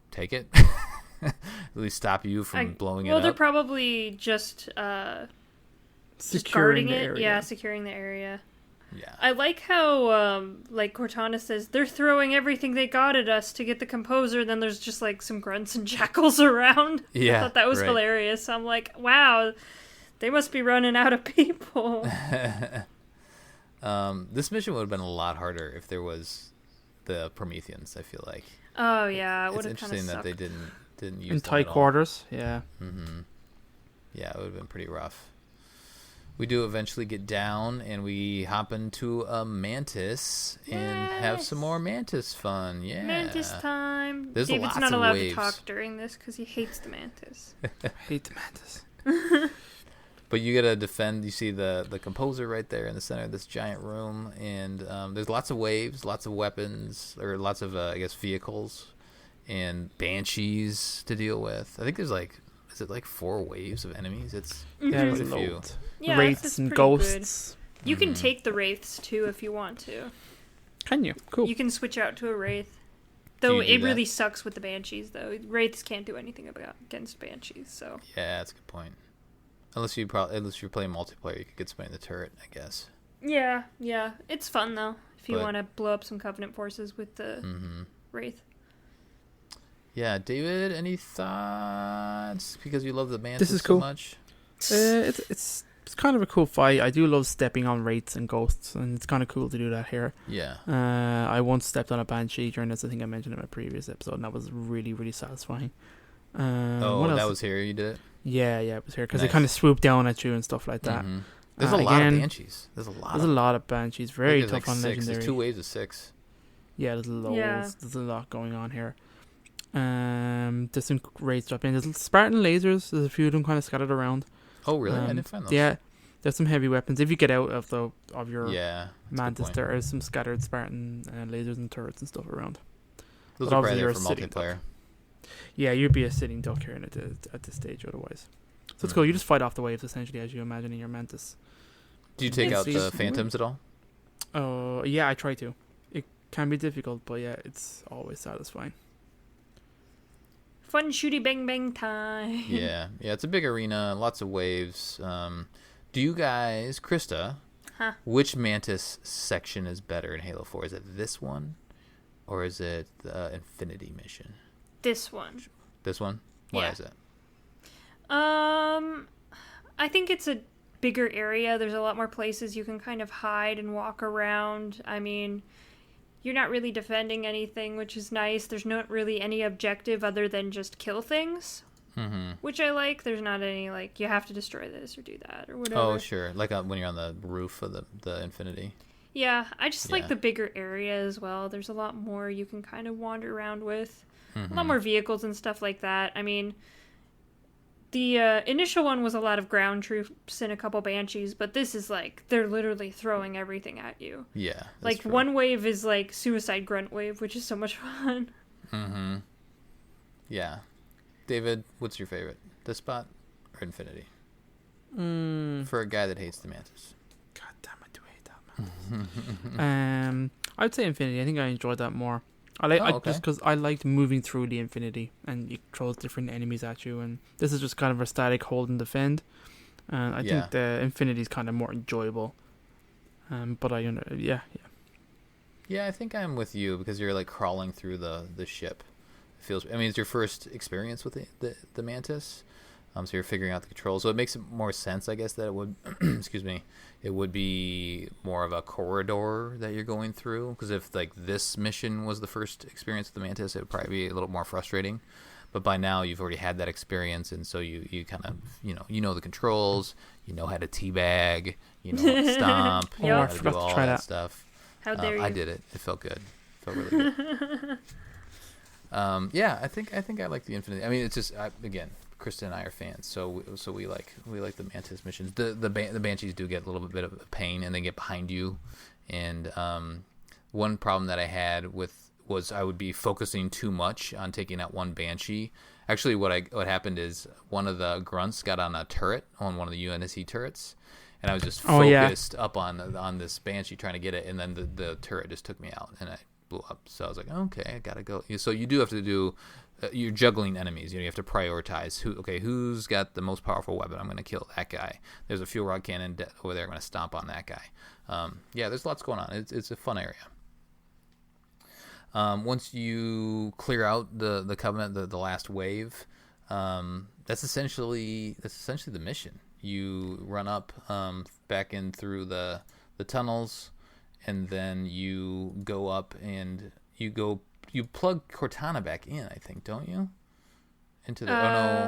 take it. At least stop you from blowing it up. Well, they're probably just securing guarding the it. area. Yeah, securing the area. Yeah. I like how, like Cortana says, they're throwing everything they got at us to get the composer. Then there's just like some grunts and jackals around. Yeah, I thought that was hilarious. I'm like, wow, they must be running out of people. This mission would have been a lot harder if there was the Prometheans. I feel like. Oh yeah, it would it's have interesting that they didn't use in them tight at all. quarters. Yeah. Mm-hmm. Yeah, it would have been pretty rough. We do eventually get down, and we hop into a mantis and have some more mantis fun. Yeah, mantis time. There's David's lots not of allowed waves. to talk during this because he hates the mantis. Hate the mantis. But you gotta defend. You see the composer right there in the center of this giant room, and there's lots of waves, lots of weapons, or lots of vehicles, and banshees to deal with. I think there's is it 4 waves of enemies? It's there's quite a few. Yeah, wraiths and ghosts. Good. You can take the wraiths too if you want to. Can you? Cool. You can switch out to a wraith. Though it that? really sucks with the banshees, though. Wraiths can't do anything against banshees. So Yeah, that's a good point. Unless you're playing multiplayer, you could get somebody in the turret, I guess. yeah, it's fun though if you want to blow up some Covenant forces with the wraith. Yeah, David, any thoughts? Because you love the mantis This is so cool. much. It's kind of a cool fight. I do love stepping on wraiths and ghosts, and it's kind of cool to do that here. Yeah. I once stepped on a banshee during this. I think I mentioned in my previous episode, and that was really, really satisfying. What else? That was here. You did it. Yeah, it was here because Nice. they kind of swoop down at you and stuff like that. Mm-hmm. There's a lot of banshees. There's a lot of banshees. Very tough like on 6. legendary. There's 2 waves of 6. Yeah, there's loads. Yeah. There's a lot going on here. There's some raids dropping. There's Spartan lasers. There's a few of them kind of scattered around. Oh, really? I didn't find those. Yeah, there's some heavy weapons. If you get out of your that's a good mantis, point. there is some scattered Spartan lasers and turrets and stuff around. Those But are obviously probably there you're for a sitting multiplayer. Yeah, you'd be a sitting duck here at this stage otherwise. So it's cool. You just fight off the waves essentially as you imagine in your mantis. Do you take out the It's- phantoms at all? Oh, yeah, I try to. It can be difficult, but yeah, it's always satisfying. Fun shooty bang bang time. Yeah, it's a big arena, lots of waves. Do you guys, Krysta, which mantis section is better in Halo 4? Is it this one, or is it the Infinity mission? This one. This one? Why Yeah. is it? I think it's a bigger area. There's a lot more places you can kind of hide and walk around. I mean, you're not really defending anything, which is nice. There's not really any objective other than just kill things, which I like. There's not any, like, you have to destroy this or do that or whatever. Oh, sure. Like when you're on the roof of the Infinity. Yeah, I just like Yeah. the bigger area as well. There's a lot more you can kind of wander around with. Mm-hmm. A lot more vehicles and stuff like that. I mean, the initial one was a lot of ground troops and a couple banshees, but this is like, they're literally throwing everything at you. Yeah. that's Like, true. one wave is like Suicide Grunt Wave, which is so much fun. Mm-hmm. Yeah. David, what's your favorite? This spot or Infinity? For a guy that hates the mantis. God damn, I do hate that man. I would say Infinity. I think I enjoyed that more. Just because I liked moving through the Infinity and it throws different enemies at you, and this is just kind of a static hold and defend. I think the Infinity is kind of more enjoyable. But yeah. Yeah, I think I'm with you because you're like crawling through the ship. It feels. I mean, it's your first experience with the mantis, so you're figuring out the controls. So it makes more sense, I guess, that it would. Excuse me. It would be more of a corridor that you're going through, because if like this mission was the first experience with the mantis, it would probably be a little more frustrating. But by now you've already had that experience, and so you kind of you know the controls, you know how to teabag, you know how to stomp, you know how to do all that stuff. How dare you? I did it. It felt good. It felt really good. Yeah, I think I like the Infinity. I mean, it's just again, Krysta and I are fans, so we like the mantis missions. The banshees do get a little bit of a pain, and they get behind you. And one problem that I had was I would be focusing too much on taking out one banshee. Actually, what happened is one of the grunts got on a turret, on one of the UNSC turrets, and I was just focused up on this banshee trying to get it, and then the turret just took me out, and I blew up. So I was like, okay, I gotta go. So you do have to do. You're juggling enemies. You have to prioritize who's got the most powerful weapon. I'm going to kill that guy. There's a fuel rod cannon over there. I'm going to stomp on that guy. Yeah, there's lots going on. It's a fun area. Once you clear out the Covenant, the last wave, that's essentially the mission. You run up back in through the tunnels, and then you go up and you plug Cortana back in, I think, don't you? Into the oh no.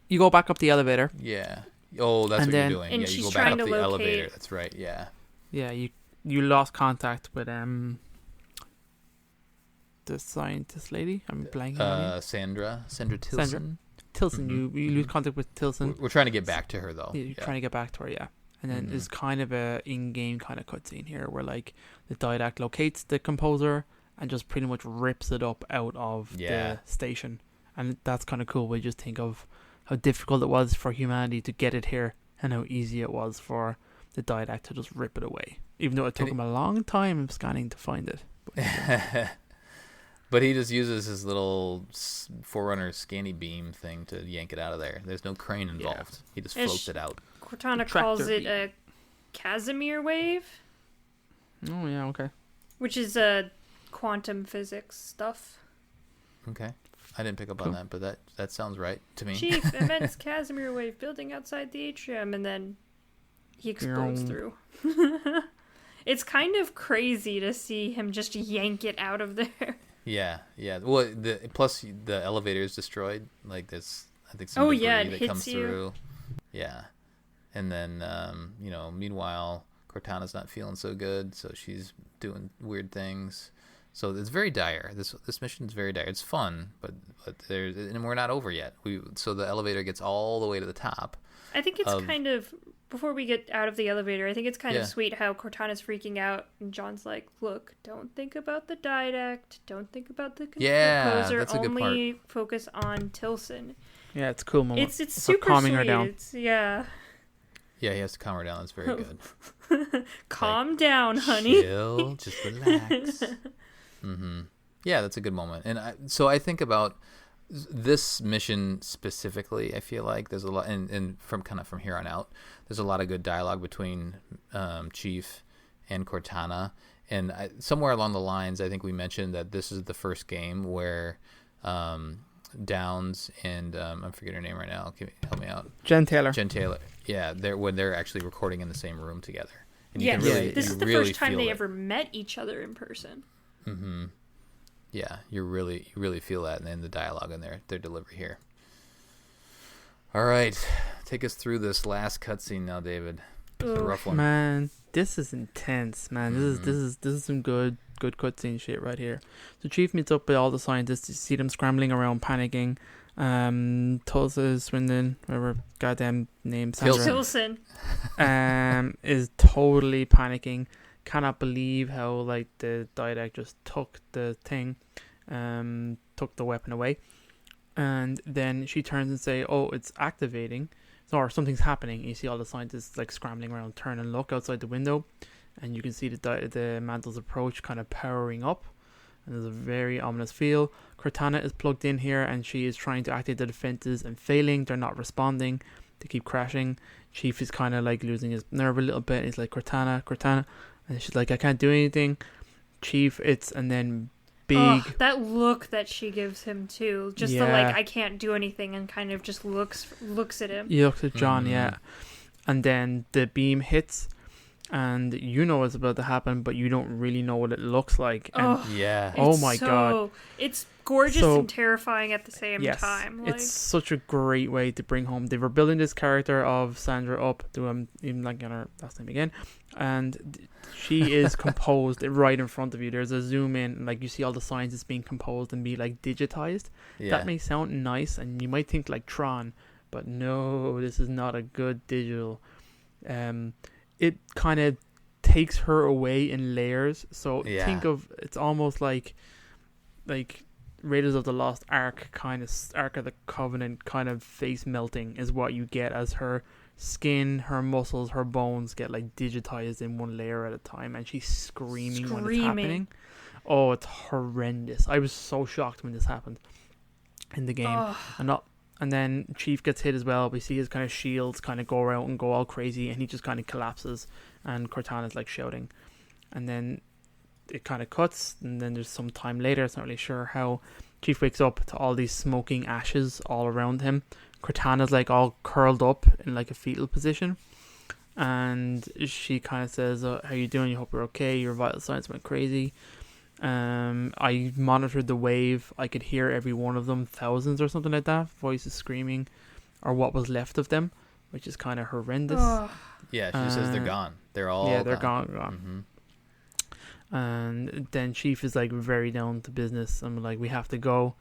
You go back up the elevator. Yeah. Oh, that's what you're doing. And yeah, she's you go back trying up to the locate. elevator. That's right. Yeah. Yeah, you lost contact with the scientist lady. I'm blanking on her name. Sandra Tilson. Tilson. You lose contact with Tilson. We're trying to get back to her though. You're trying to get back to her, yeah. And then there's kind of a in-game kind of cutscene here where like the Didact locates the composer and just pretty much rips it up out of the station. And that's kind of cool. We just think of how difficult it was for humanity to get it here and how easy it was for the Didact to just rip it away. Even though it took him a long time of scanning to find it. But he just uses his little Forerunner scanny beam thing to yank it out of there. There's no crane involved. He just floats it out. Cortana calls it a Casimir wave. Oh, yeah, okay. Which is quantum physics stuff. Okay. I didn't pick up on that, but that sounds right to me. Chief, immense Casimir wave building outside the atrium, and then he explodes through. It's kind of crazy to see him just yank it out of there. Yeah. Well, plus the elevator is destroyed. Like there's, I think, some debris it that hits comes you. through. Yeah. And then, meanwhile, Cortana's not feeling so good, so she's doing weird things. So it's very dire. This mission is very dire. It's fun, but and we're not over yet. So the elevator gets all the way to the top. I think it's kind of, before we get out of the elevator, I think it's kind of sweet how Cortana's freaking out and John's like, look, don't think about the didact, don't think about the composer, that's a good only focus on Tilson. Yeah, it's a cool moment. It's super calming sweet. her down. Yeah, he has to calm her down. That's very good. Calm down, honey. Chill, just relax. Yeah, that's a good moment. And so I think about this mission specifically. I feel like there's a lot, and from here on out, there's a lot of good dialogue between Chief and Cortana. And somewhere along the lines, I think we mentioned that this is the first game where Downs and I'm forgetting her name right now. Help me out. Jen Taylor. Yeah, when they're actually recording in the same room together. And Yes, this is the really first time they it. ever met each other in person. Mm-hmm. Yeah, you really feel that in the dialogue and their delivery here. All right, take us through this last cutscene now, David. It's a rough one. Man, this is intense, man. This is some good cutscene shit right here. So Chief meets up with all the scientists to see them scrambling around, panicking. Tulsa Swindon, whatever goddamn name, Sandra, Tilson, is totally panicking. Cannot believe how like the didact just took the thing, took the weapon away, and then she turns and say, "Oh, it's activating." Or something's happening. You see all the scientists like scrambling around, turn and look outside the window, and you can see the mantle's approach kind of powering up, and there's a very ominous feel. Cortana is plugged in here, and she is trying to activate the defenses and failing. They're not responding. They keep crashing. Chief is kind of like losing his nerve a little bit. He's like, Cortana, and she's like, I can't do anything. Chief, and then big. That look that she gives him too, just the like, I can't do anything, and kind of just looks at him. He looks at John, and then the beam hits, and you know what's about to happen, but you don't really know what it looks like. And God, it's gorgeous and terrifying at the same time. Like, it's such a great way to bring home. They were building this character of Sandra up to even like on her last name again, and she is composed right in front of you. There's a zoom in, and like you see all the sciences being composed and be like digitized. That may sound nice, and you might think like Tron, but no, this is not a good digital. It kind of takes her away in layers. So think of, it's almost like Raiders of the Lost Ark, kind of Ark of the Covenant kind of face melting is what you get, as her skin, her muscles, her bones get like digitized in one layer at a time, and she's screaming when it's happening. Oh, it's horrendous. I was so shocked when this happened in the game. And then Chief gets hit as well. We see his kind of shields kind of go around and go all crazy, and he just kind of collapses, and Cortana's like shouting. And then it kind of cuts, and then there's some time later, it's not really sure how, Chief wakes up to all these smoking ashes all around him. Cortana's like all curled up in like a fetal position, and she kind of says, how you doing? You hope you're okay. Your vital signs went crazy. I monitored the wave. I could hear every one of them, thousands or something like that, voices screaming, or what was left of them, which is kind of horrendous. Yeah, she says they're gone. They're all they're gone. And then Chief is like very down to business. I'm like, we have to go.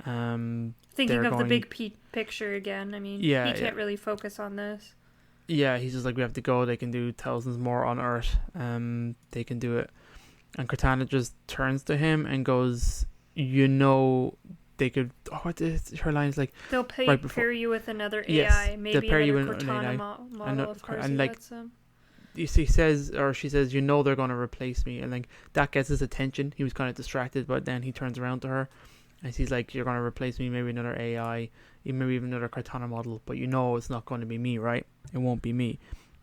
Thinking of the big picture again. I mean, he can't really focus on this. Yeah, he's just like, we have to go. They can do thousands more on Earth. They can do it. And Cortana just turns to him and goes, they could. Her line is like, they'll pair you with another AI, maybe pair another you with Cortana an AI. model. Of course, and like, she says, they're going to replace me, and like that gets his attention. He was kind of distracted, but then he turns around to her, and she's like, "You're going to replace me, maybe another AI, maybe even another Cortana model, but it's not going to be me, right? It won't be me."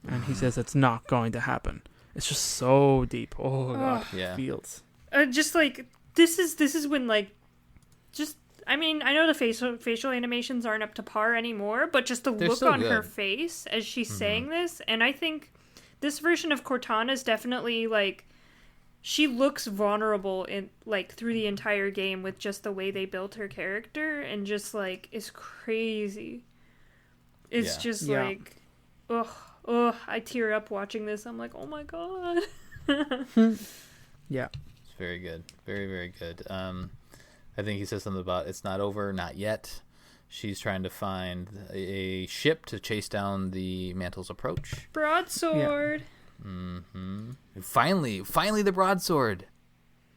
And he says, "It's not going to happen." It's just so deep. Oh god, feels. Just like this is when like, just I mean, I know the facial animations aren't up to par anymore, but just the look on her face as she's saying this, and I think this version of Cortana is definitely like, she looks vulnerable in like through the entire game with just the way they built her character, and just like is crazy. It's just like, I tear up watching this. I'm like, oh my god. Yeah, it's very good, very very good. I think he says something about it's not over, not yet. She's trying to find a ship to chase down the Mantle's approach. Broadsword. Yeah. Finally the broadsword.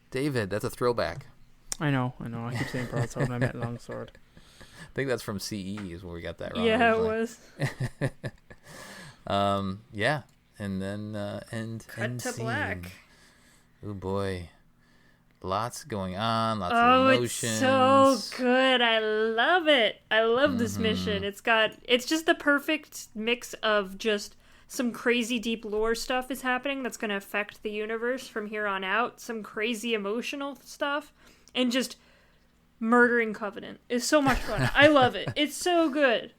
David, that's a throwback. I know. I keep saying broadsword and I meant longsword. I think that's from CE is where we got that wrong. Yeah, originally. It was. Yeah, and then cut to scene. black. Oh boy, lots going on, lots of emotions. It's so good. I love it. I love this mission. It's just the perfect mix of just some crazy deep lore stuff is happening that's going to affect the universe from here on out, some crazy emotional stuff, and just murdering Covenant is so much fun. I love it. It's so good.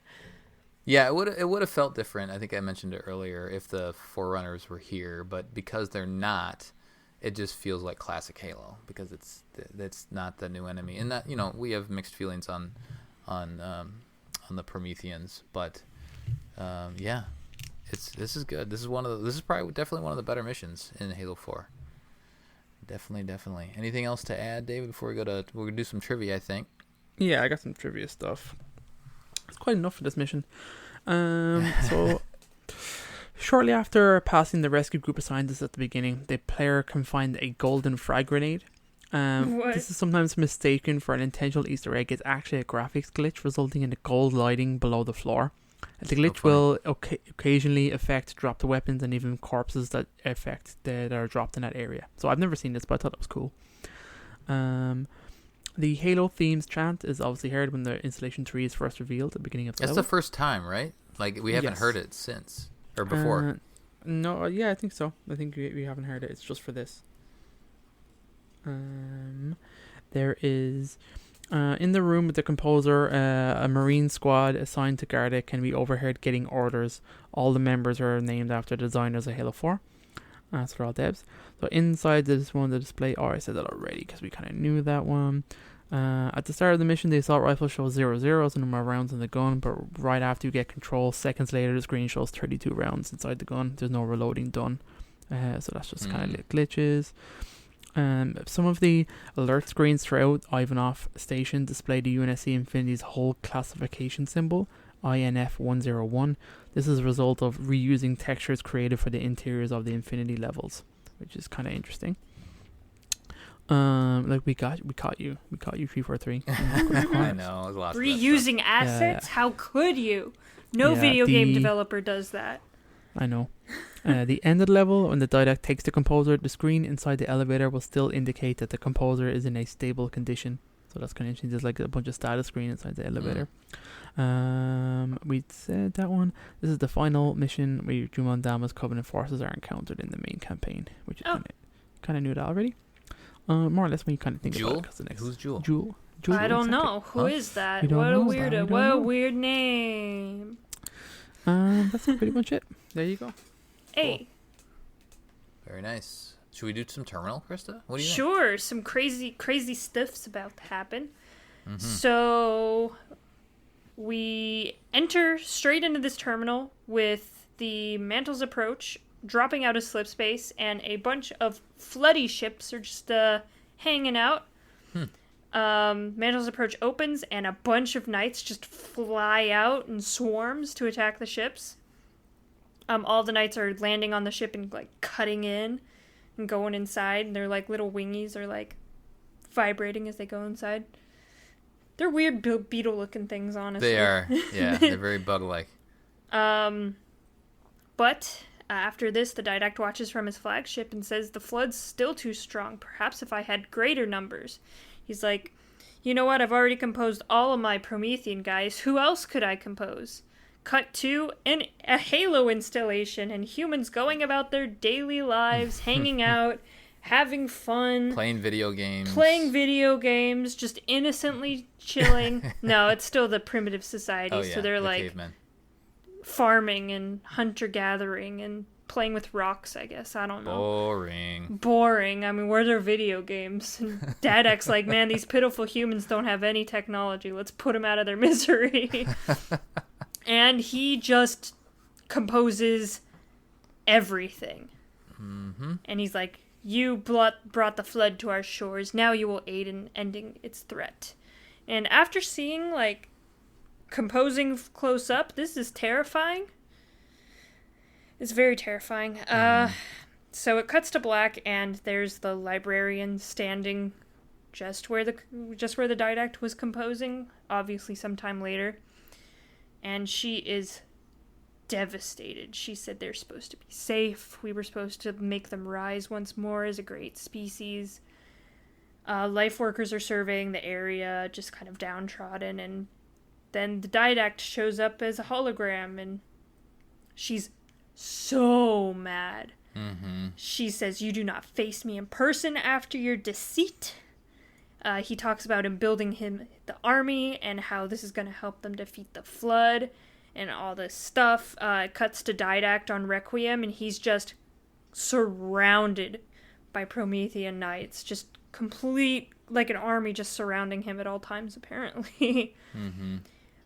Yeah, it would have felt different. I think I mentioned it earlier if the Forerunners were here, but because they're not, it just feels like classic Halo because it's not the new enemy, and that we have mixed feelings on the Prometheans, but yeah. This is good. This is probably definitely one of the better missions in Halo 4. Definitely. Anything else to add, David? Before we're gonna do some trivia, I think. Yeah, I got some trivia stuff. It's quite enough for this mission. So shortly after passing the rescue group of scientists at the beginning, the player can find a golden frag grenade. This is sometimes mistaken for an intentional Easter egg. It's actually a graphics glitch resulting in the gold lighting below the floor. The glitch will occasionally affect dropped weapons and even corpses that are dropped in that area. So I've never seen this, but I thought it was cool. The Halo themes chant is obviously heard when the installation tree is first revealed at the beginning of the level. That's the first time, right? Like we haven't heard it since or before. No, yeah, I think so. I think we haven't heard it. It's just for this. There is. In the room with the composer, a Marine squad assigned to guard it can be overheard getting orders. All the members are named after the designers of Halo 4. So they're all devs. So inside this one, the display... Oh, I said that already because we kind of knew that one. At the start of the mission, the assault rifle shows 0 zeros and number of rounds in the gun, but right after you get control, seconds later, the screen shows 32 rounds inside the gun. There's no reloading done. So that's just kind of glitches. Some of the alert screens throughout Ivanov Station display the UNSC Infinity's whole classification symbol, INF-101. This is a result of reusing textures created for the interiors of the Infinity levels, which is kind of interesting. Like we caught you 343. I know, there's lots reusing assets. Yeah. How could you? No video game developer does that. I know. The end of the level, when the didact takes the composer, the screen inside the elevator will still indicate that the composer is in a stable condition. So that's kind of interesting. There's like a bunch of status screen inside the elevator. We said that one. This is the final mission where Juman Dama's Covenant forces are encountered in the main campaign, which is kind of knew that already. More or less when you kind of think about it. Who's Jewel? Jewel. I don't know. Who is that? What a weird name. That's pretty much it. There you go. Hey. Cool. Very nice. Should we do some terminal, Krysta? What do you think? Sure. Some crazy stuff's about to happen. Mm-hmm. So we enter straight into this terminal with the Mantle's approach dropping out of slip space, and a bunch of floody ships are just hanging out. Mantle's approach opens, and a bunch of knights just fly out in swarms to attack the ships. All the knights are landing on the ship and like cutting in and going inside, and their like little wingies are like vibrating as they go inside. They're weird beetle-looking things, honestly. They are, yeah. They're very bug-like. But after this, the didact watches from his flagship and says the flood's still too strong. Perhaps if I had greater numbers. He's like, you know what? I've already composed all of my Promethean guys. Who else could I compose? Cut to a Halo installation and humans going about their daily lives, hanging out, having fun. Playing video games, just innocently chilling. No, it's still the primitive society, so they're like cavemen. Farming and hunter-gathering and playing with rocks, I guess. I don't know. Boring. I mean, where are their video games? And Dadek's like, man, these pitiful humans don't have any technology. Let's put them out of their misery. And he just composes everything. Mm-hmm. And he's like, you brought the flood to our shores. Now you will aid in ending its threat. And after seeing, like, composing close up, this is terrifying. It's very terrifying. So it cuts to black, and there's the librarian standing just where the didact was composing, obviously sometime later. And she is devastated. She said they're supposed to be safe. We were supposed to make them rise once more as a great species. Life workers are surveying the area, just kind of downtrodden, and then the didact shows up as a hologram, and she's so mad. Mm-hmm. She says, you do not face me in person after your deceit. He talks about him building the army and how this is going to help them defeat the flood and all this stuff. It cuts to didact on Requiem, and he's just surrounded by Promethean knights, just complete, like an army just surrounding him at all times, apparently. Mm-hmm.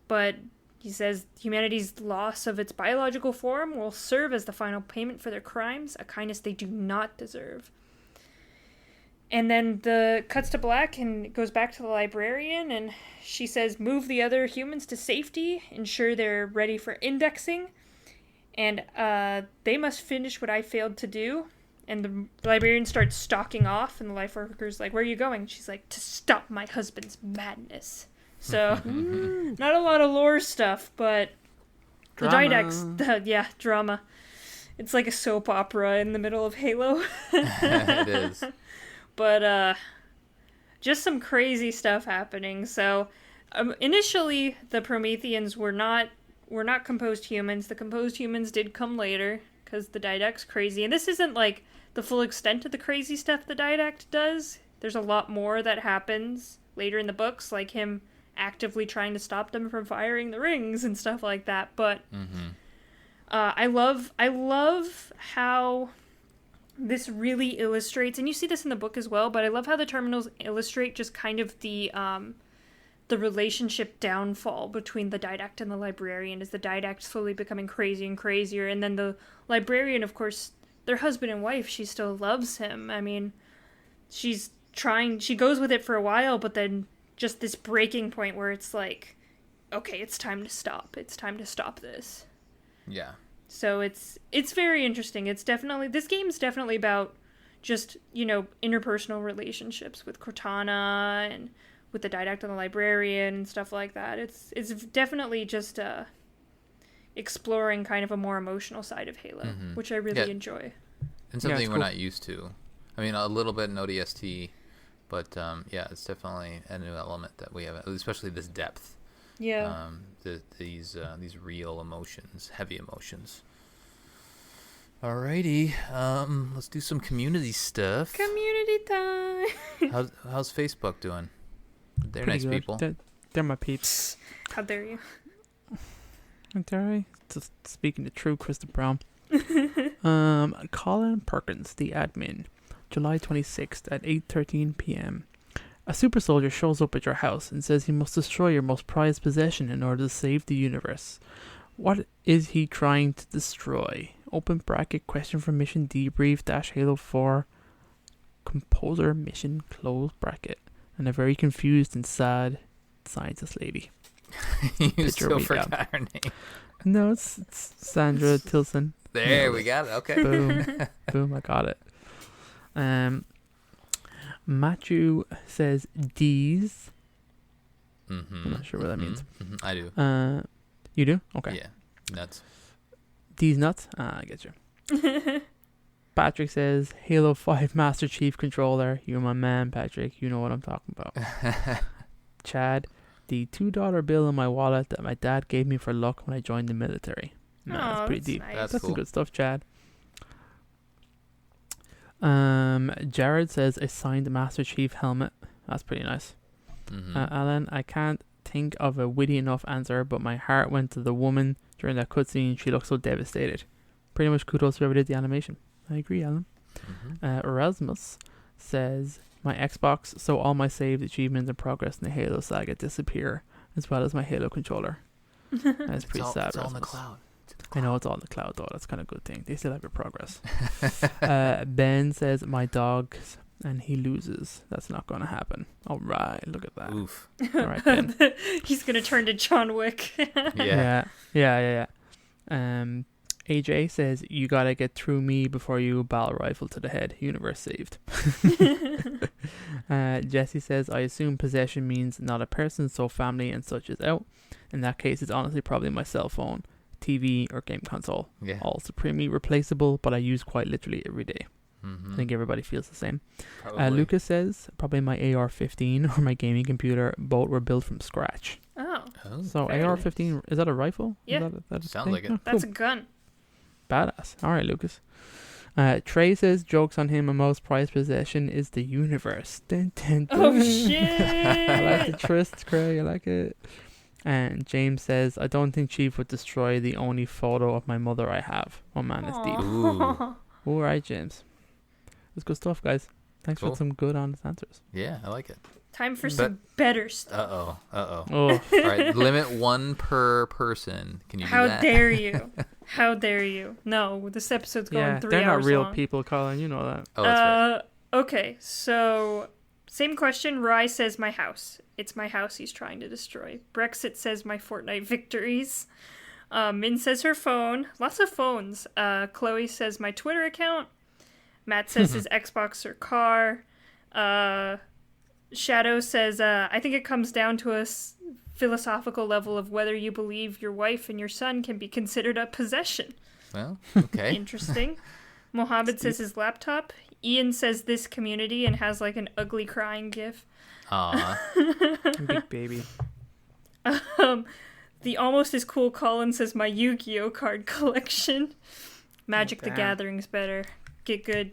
But he says humanity's loss of its biological form will serve as the final payment for their crimes, a kindness they do not deserve. And then the cuts to black and it goes back to the librarian, and she says, move the other humans to safety, ensure they're ready for indexing, and they must finish what I failed to do. And the librarian starts stalking off, and the life worker's like, where are you going? She's like, to stop my husband's madness. So, not a lot of lore stuff, but Drama. the didacts, drama. It's like a soap opera in the middle of Halo. It is. But, just some crazy stuff happening. So, initially, the Prometheans were not composed humans. The composed humans did come later, because the didact's crazy. And this isn't, like, the full extent of the crazy stuff the didact does. There's a lot more that happens later in the books, like him actively trying to stop them from firing the rings and stuff like that. But I love how this really illustrates, and you see this in the book as well, but I love how the terminals illustrate just kind of the relationship downfall between the didact and the librarian, as the didact slowly becoming crazy and crazier, and then the librarian, of course, their husband and wife, she still loves him. I mean, she goes with it for a while, but then just this breaking point where it's like, okay, it's time to stop. It's time to stop this. Yeah. So it's very interesting. This game's definitely about just, interpersonal relationships with Cortana and with the didact and the librarian and stuff like that. It's definitely just exploring kind of a more emotional side of Halo, which I really enjoy. And something we're not used to. I mean, a little bit in ODST, but it's definitely a new element that we have, especially this depth. Yeah. These real emotions, heavy emotions. Alrighty, let's do some community stuff. Community time. How's Facebook doing? They're Pretty nice good. people. They're my peeps. How dare you? Dare I? Just speaking the true Krysta Brown. Colin Perkins, the admin, July 26th at 8:13 p.m. A super soldier shows up at your house and says he must destroy your most prized possession in order to save the universe. What is he trying to destroy? Open bracket, question for mission debrief -Halo 4 composer mission close bracket. And a very confused and sad scientist lady. You still forgot her name. No, it's Sandra Tilson. There, we got it. Okay. Boom, I got it. Matthew says D's. I'm not sure what that means. I do. You do? Okay. Yeah. Nuts. D's nuts? I get you. Patrick says Halo 5 Master Chief Controller. You're my man, Patrick. You know what I'm talking about. Chad, the $2 bill in my wallet that my dad gave me for luck when I joined the military. Man, that's pretty deep. Nice. That's That's cool. some good stuff, Chad. Jared says a signed Master Chief helmet. That's pretty nice. Alan, I can't think of a witty enough answer, but my heart went to the woman during that cutscene. She looked so devastated. pretty much kudos to whoever did the animation. I agree, Alan. Erasmus says, my Xbox, so all my saved achievements and progress in the Halo saga disappear, as well as my Halo controller. That's pretty sad. It's all in the cloud. I know it's all in the cloud, though. That's kind of a good thing. They still have your progress. Ben says, my dog, and he loses. That's not going to happen. All right, look at that. Oof. All right, Ben. He's going to turn to John Wick. Yeah. AJ says, you got to get through me before you battle rifle to the head. Universe saved. Jesse says, I assume possession means not a person, so family and such is out. In that case, it's honestly probably my cell phone, TV, or game console. Yeah. All supremely replaceable, but I use quite literally every day. I think everybody feels the same. Lucas says, probably my AR-15 or my gaming computer. Both were built from scratch. Oh. So AR-15, is that a rifle? Yeah. That sounds like it. Oh, cool. That's a gun. Badass. All right, Lucas. Trey says, jokes on him, a most prized possession is the universe. Dun, dun, dun. Oh, shit. I like the tryst, Craig. I like it. And James says, I don't think Chief would destroy the only photo of my mother I have. Oh, man, it's deep. Ooh. All right, James. That's good stuff, guys. Thanks for some good, honest answers. Yeah, I like it. Time for some better stuff. Oh. Oh, All right, limit one per person. Can you do How that? dare you? How dare you? No, this episode's going yeah, 3 they're hours not real long. people, Colin. You know that. Oh, that's right. Okay, so same question. Rye says my house. It's my house he's trying to destroy. Brexit says my Fortnite victories. Min says her phone. Lots of phones. Chloe says my Twitter account. Matt says his Xbox or car. Shadow says, I think it comes down to a philosophical level of whether you believe your wife and your son can be considered a possession. Well, okay. Interesting. Mohammed says his laptop. Ian says this community and has like an ugly crying gif. Aw. Big baby. The almost as cool Colin says my Yu-Gi-Oh card collection. Magic the Gathering's better. Get good.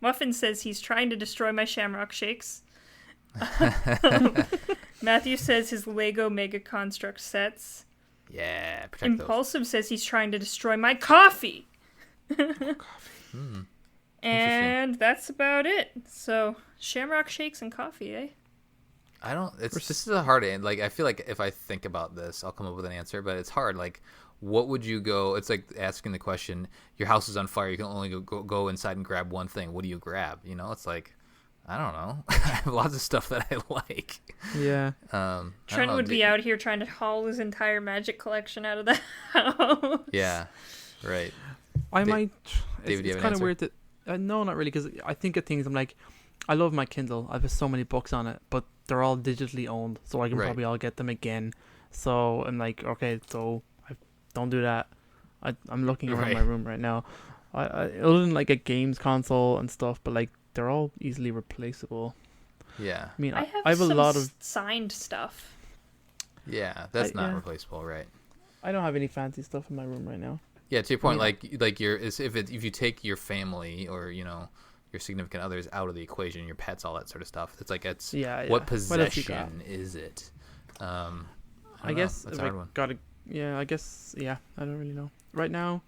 Muffin says he's trying to destroy my Shamrock Shakes. Matthew says his Lego Mega Construct sets. Yeah, protect Impulsive says he's trying to destroy my coffee. And that's about it. So, Shamrock Shakes and coffee, eh? I don't. This is a hard end. Like, I feel like if I think about this, I'll come up with an answer. But it's hard. Like, what would you go? It's like asking the question: your house is on fire. You can only go inside and grab one thing. What do you grab? You know, it's like, I don't know. I have lots of stuff that I like. Yeah. Trent would be out here trying to haul his entire Magic collection out of the house. Yeah. Right. I might. David, it's kind of weird that. No, not really, because I think of things. I'm like, I love my Kindle. I have so many books on it, but they're all digitally owned, so I can probably all get them again. So I'm like, okay, so I don't do that. I'm looking around my room right now. I other than like a games console and stuff, but like they're all easily replaceable. Yeah. I mean, I have a lot of signed stuff. Yeah, that's not replaceable, right? I don't have any fancy stuff in my room right now. Yeah, to your point, like if you take your family or your significant others out of the equation, your pets, all that sort of stuff, it's like what possession is it? I guess if I don't really know. Right now,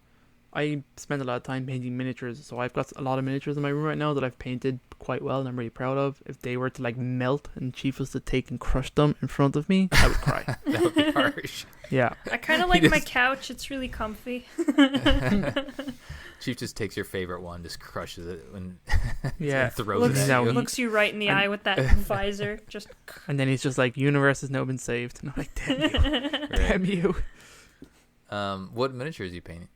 I spend a lot of time painting miniatures, so I've got a lot of miniatures in my room right now that I've painted quite well and I'm really proud of. If they were to like melt and Chief was to take and crush them in front of me, I would cry. That would be harsh. Yeah. I kind of like my couch. It's really comfy. Chief just takes your favorite one, just crushes it and throws it at you. Looks you right in the eye with that visor. And then he's just like, universe has now been saved. And I'm like, damn you. Damn you. What miniatures are you painting?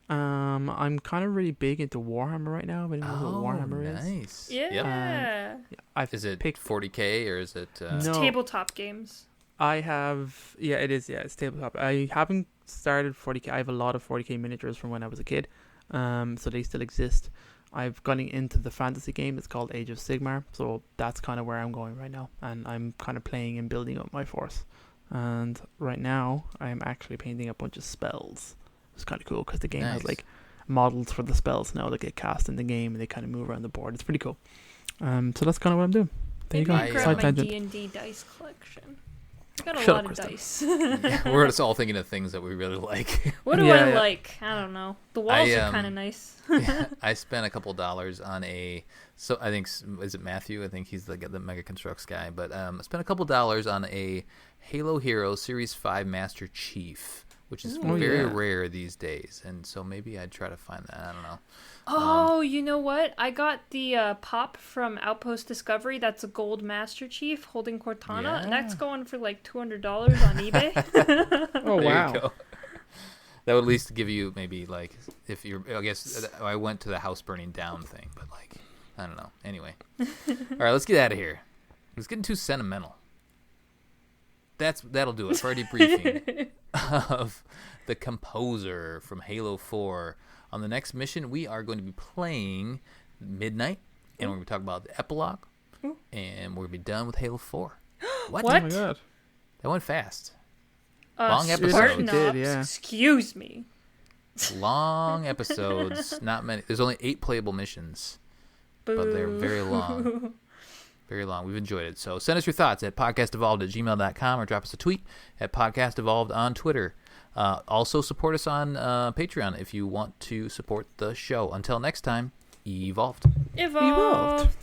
I'm kind of really big into Warhammer right now. But I don't know what Warhammer is. Nice. Yeah. Is it picked 40K or is it? It's tabletop games. I have, it is, it's tabletop. I haven't started 40K. I have a lot of 40K miniatures from when I was a kid, so they still exist. I've gotten into the fantasy game. It's called Age of Sigmar, so that's kind of where I'm going right now, and I'm kind of playing and building up my force. And right now, I'm actually painting a bunch of spells. It's kind of cool because the game has like models for the spells now that get cast in the game, and they kind of move around the board. It's pretty cool. So that's kind of what I'm doing. There you go. Grab my D&D dice collection. I got a Shut lot up, of Krysta. dice. Yeah, we're just all thinking of things that we really like. What do Yeah, I yeah. like? I don't know. The walls are kind of nice. I spent a couple dollars on I think, is it Matthew? I think he's the Mega Constructs guy. But I spent a couple dollars on a Halo Hero Series 5 Master Chief, which is very rare these days. And so maybe I'd try to find that. I don't know. Oh, you know what? I got the pop from Outpost Discovery. That's a gold Master Chief holding Cortana, and that's going for like $200 on eBay. Oh, There wow. you go. That would at least give you maybe like if you're. I guess I went to the house burning down thing, but like I don't know. Anyway, all right, let's get out of here. It's getting too sentimental. That'll do it for our debriefing of the composer from Halo 4. On the next mission, we are going to be playing Midnight, and we're going to talk about the epilogue, and we're going to be done with Halo 4. What? What? Oh my god. That went fast. Long Spartan episodes. It did, Ops, yeah. excuse me. Long episodes. Not many. There's only 8 playable missions, but they're very long. Very long. We've enjoyed it. So send us your thoughts at podcastevolved@gmail.com or drop us a tweet at podcastevolved on Twitter. Also support us on Patreon if you want to support the show. Until next time, evolved. Evolved.